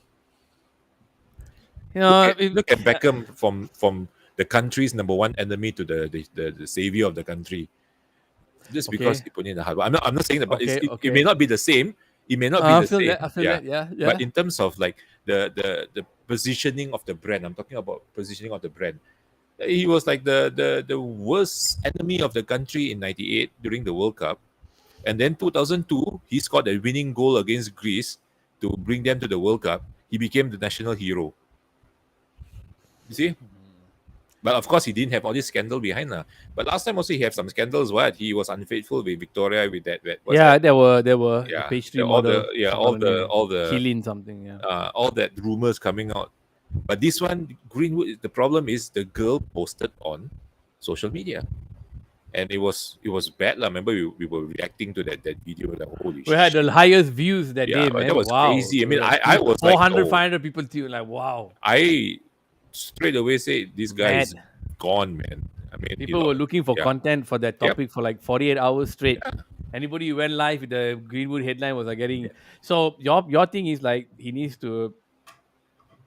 You know, look at Beckham from the country's number one enemy to the savior of the country. Just because okay, he put in the hard work. I'm not saying that, but okay, it may okay. not be the same. It may not be I the feel same. that. I feel Yeah. that. Yeah, yeah. But in terms of like the positioning of the brand, I'm talking about positioning of the brand. He was like the worst enemy of the country in '98 during the World Cup, and then 2002 he scored a winning goal against Greece to bring them to the World Cup. He became the national hero. You see, but of course he didn't have all this scandal behind her. But last time also he had some scandals. What he was unfaithful with Victoria with that what's Yeah, that? there were the Yeah, pastry all model. the yeah Forgot her name. all the Keelan something. Yeah. all that rumors coming out. But this one, Greenwood, the problem is the girl posted on social media, and it was bad. Lah. Remember, we were reacting to that video. Like, holy We had shit! the highest views that Yeah, day, but that man. was Wow. crazy. I We mean, had I was like, 400, oh, 500 people too. Like, wow. I straight away say this guy is Mad. gone, man. I mean, People were looking for yeah, content for that yep, topic for like 48 hours straight. yeah, Anybody who went live with the Greenwood headline was like getting. So your thing is like he needs to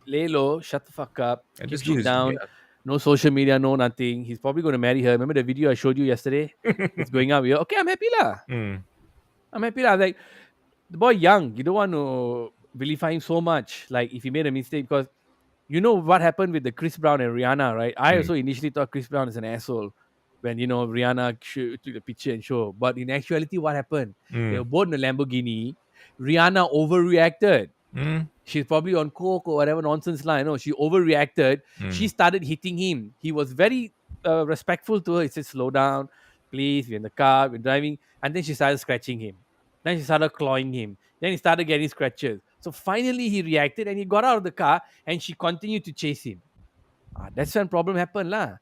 lay low, shut the fuck up, and keep just do shit his down. yeah. No social media, no nothing. He's probably going to marry her. Remember the video I showed you yesterday? It's going up. You're, okay, I'm happy lah. Mm, I'm happy lah. Like the boy young, you don't want to vilify him so much. Like if he made a mistake, because you know what happened with the Chris Brown and Rihanna, right? I mm, also initially thought Chris Brown is an asshole when Rihanna took the picture and show. But in actuality, what happened? They were mm, both in a Lamborghini. Rihanna overreacted. mm, She's probably on coke or whatever nonsense line. No, she overreacted. She mm, started hitting him. He was very respectful to her. He said, "Slow down, please. We're in the car. We're driving." And then she started scratching him. Then she started clawing him. Then he started getting scratches. So finally, he reacted and he got out of the car and she continued to chase him. That's when problem happened, lah.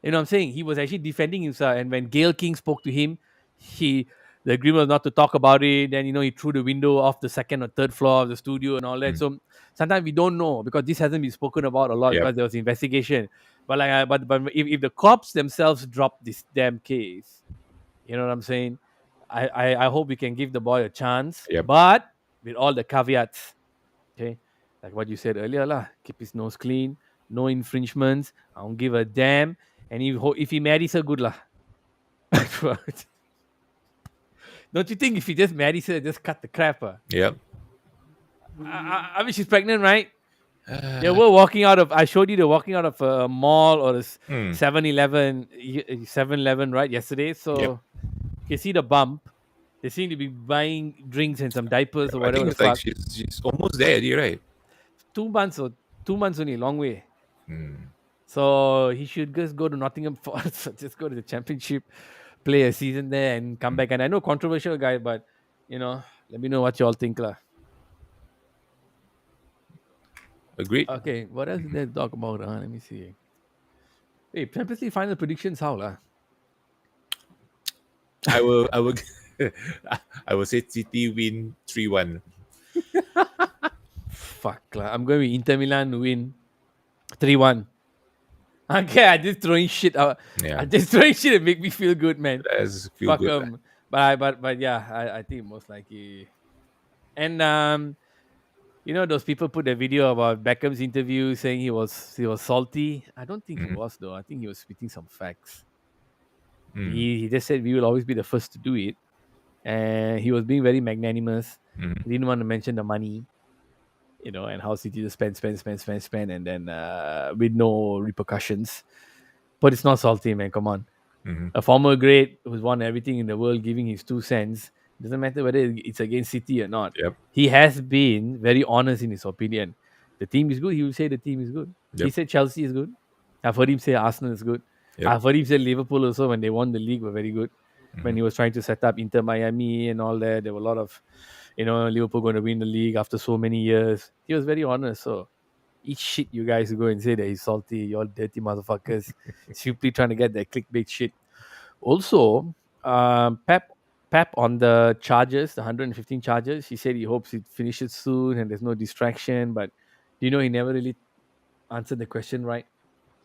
You know what I'm saying? He was actually defending himself. And when Gail King spoke to him, he the agreement was not to talk about it. Then he threw the window off the second or third floor of the studio and all that. mm, So sometimes we don't know because this hasn't been spoken about a lot yep, because there was investigation. But like, but if the cops themselves drop this damn case, you know what I'm saying? I hope we can give the boy a chance, yep. but with all the caveats. Okay, like what you said earlier, lah. Keep his nose clean, no infringements. I don't give a damn. And if he marries her, good lah. Don't you think if he just marries her, just cut the crap? Yep. I mean, she's pregnant, right? They were walking out of. I showed you they walking out of a mall or a Mm, 7-Eleven, 7-Eleven, right? Yesterday, yep. so you see the bump. They seem to be buying drinks and some diapers or I whatever think the it's like fuck. she's almost there, already, right? 2 months or 2 months only, long way. Mm, So he should just go to Nottingham Forest, just go to the championship, play a season there, and come mm. back. And I know controversial guy, but let me know what you all think, lah. Agreed. Okay, what else is there to talk about? Let me see. Hey, Champions League final predictions, how lah? I will, I will say City win 3-1. Fuck lah. I'm going with Inter Milan to win 3-1. Okay, I just throwing shit out. Yeah, I just throwing shit and make me feel good, man. that's feel Fuck good. them. But yeah, I think most likely. And those people put a video about Beckham's interview saying he was salty. I don't think he Mm, was though. I think he was spitting some facts. mm, He just said we will always be the first to do it, and he was being very magnanimous. mm, He didn't want to mention the money, and how City just spend, and then with no repercussions. But it's not salty, man. Come on, mm. a former great who's won everything in the world, giving his 2 cents. Doesn't matter whether it's against City or not. Yep, He has been very honest in his opinion. The team is good. He will say the team is good. He yep, said Chelsea is good. I've heard him say Arsenal is good. yep. I've heard him say Liverpool also when they won the league were very good. When Mm, he was trying to set up Inter Miami and all that, there were a lot of, Liverpool going to win the league after so many years. He was very honest. So eat shit, you guys go and say that he's salty. You're dirty motherfuckers. Simply trying to get that clickbait shit. Also, Pep on the charges, the 115 charges, he said he hopes it finishes soon and there's no distraction. But he never really answered the question right.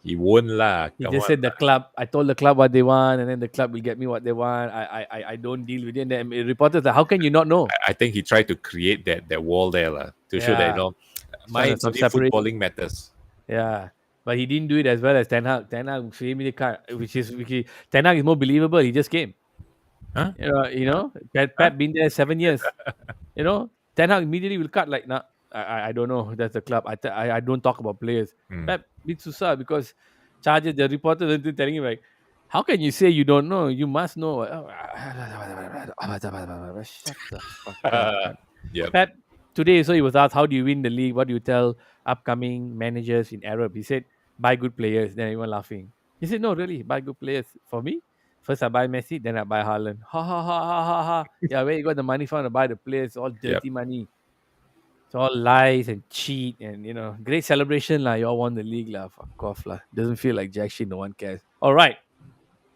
he won't lah. He Come just on. said the club. I told the club what they want, and then the club will get me what they want. I don't deal with it. And the reporters like, how can you not know? I think he tried to create that wall there lah, to show that Yeah, he's trying to mine's stop only separating. footballing matters. Yeah. But he didn't do it as well as Ten Hag. Ten Hag gave me the card, Ten Hag is more believable. He just came. Huh? Huh? Pep been there 7 years. Ten Hag immediately will cut like, nah, I don't know. That's the club. I don't talk about players. Mm. Pep bit susah because charges the reporter telling him like, how can you say you don't know? You must know. Shut the fuck up, Pep. Yep. Pep today, so he was asked, how do you win the league? What do you tell upcoming managers in Arab? He said, buy good players. Then everyone laughing. He said, no, really, buy good players for me. First I buy Messi, then I buy Haaland. Ha ha ha ha ha ha. Yeah, where you got the money from to buy the players? All Yep. dirty money. It's all lies and cheat and great celebration lah. You all won the league lah. Fuck off lah. Doesn't feel like jack shit. No one cares. All right.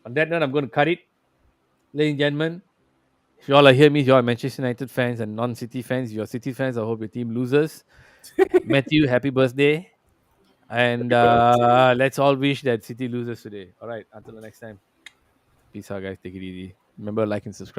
On that note, I'm going to cut it, ladies and gentlemen. If you all are here, means you all are Manchester United fans and non-City fans. If you're City fans, I hope your team loses. Matthew, happy birthday. And Well, let's all wish that City loses today. All right. Until the next time. Peace out, guys. Take it easy. Remember, like and subscribe.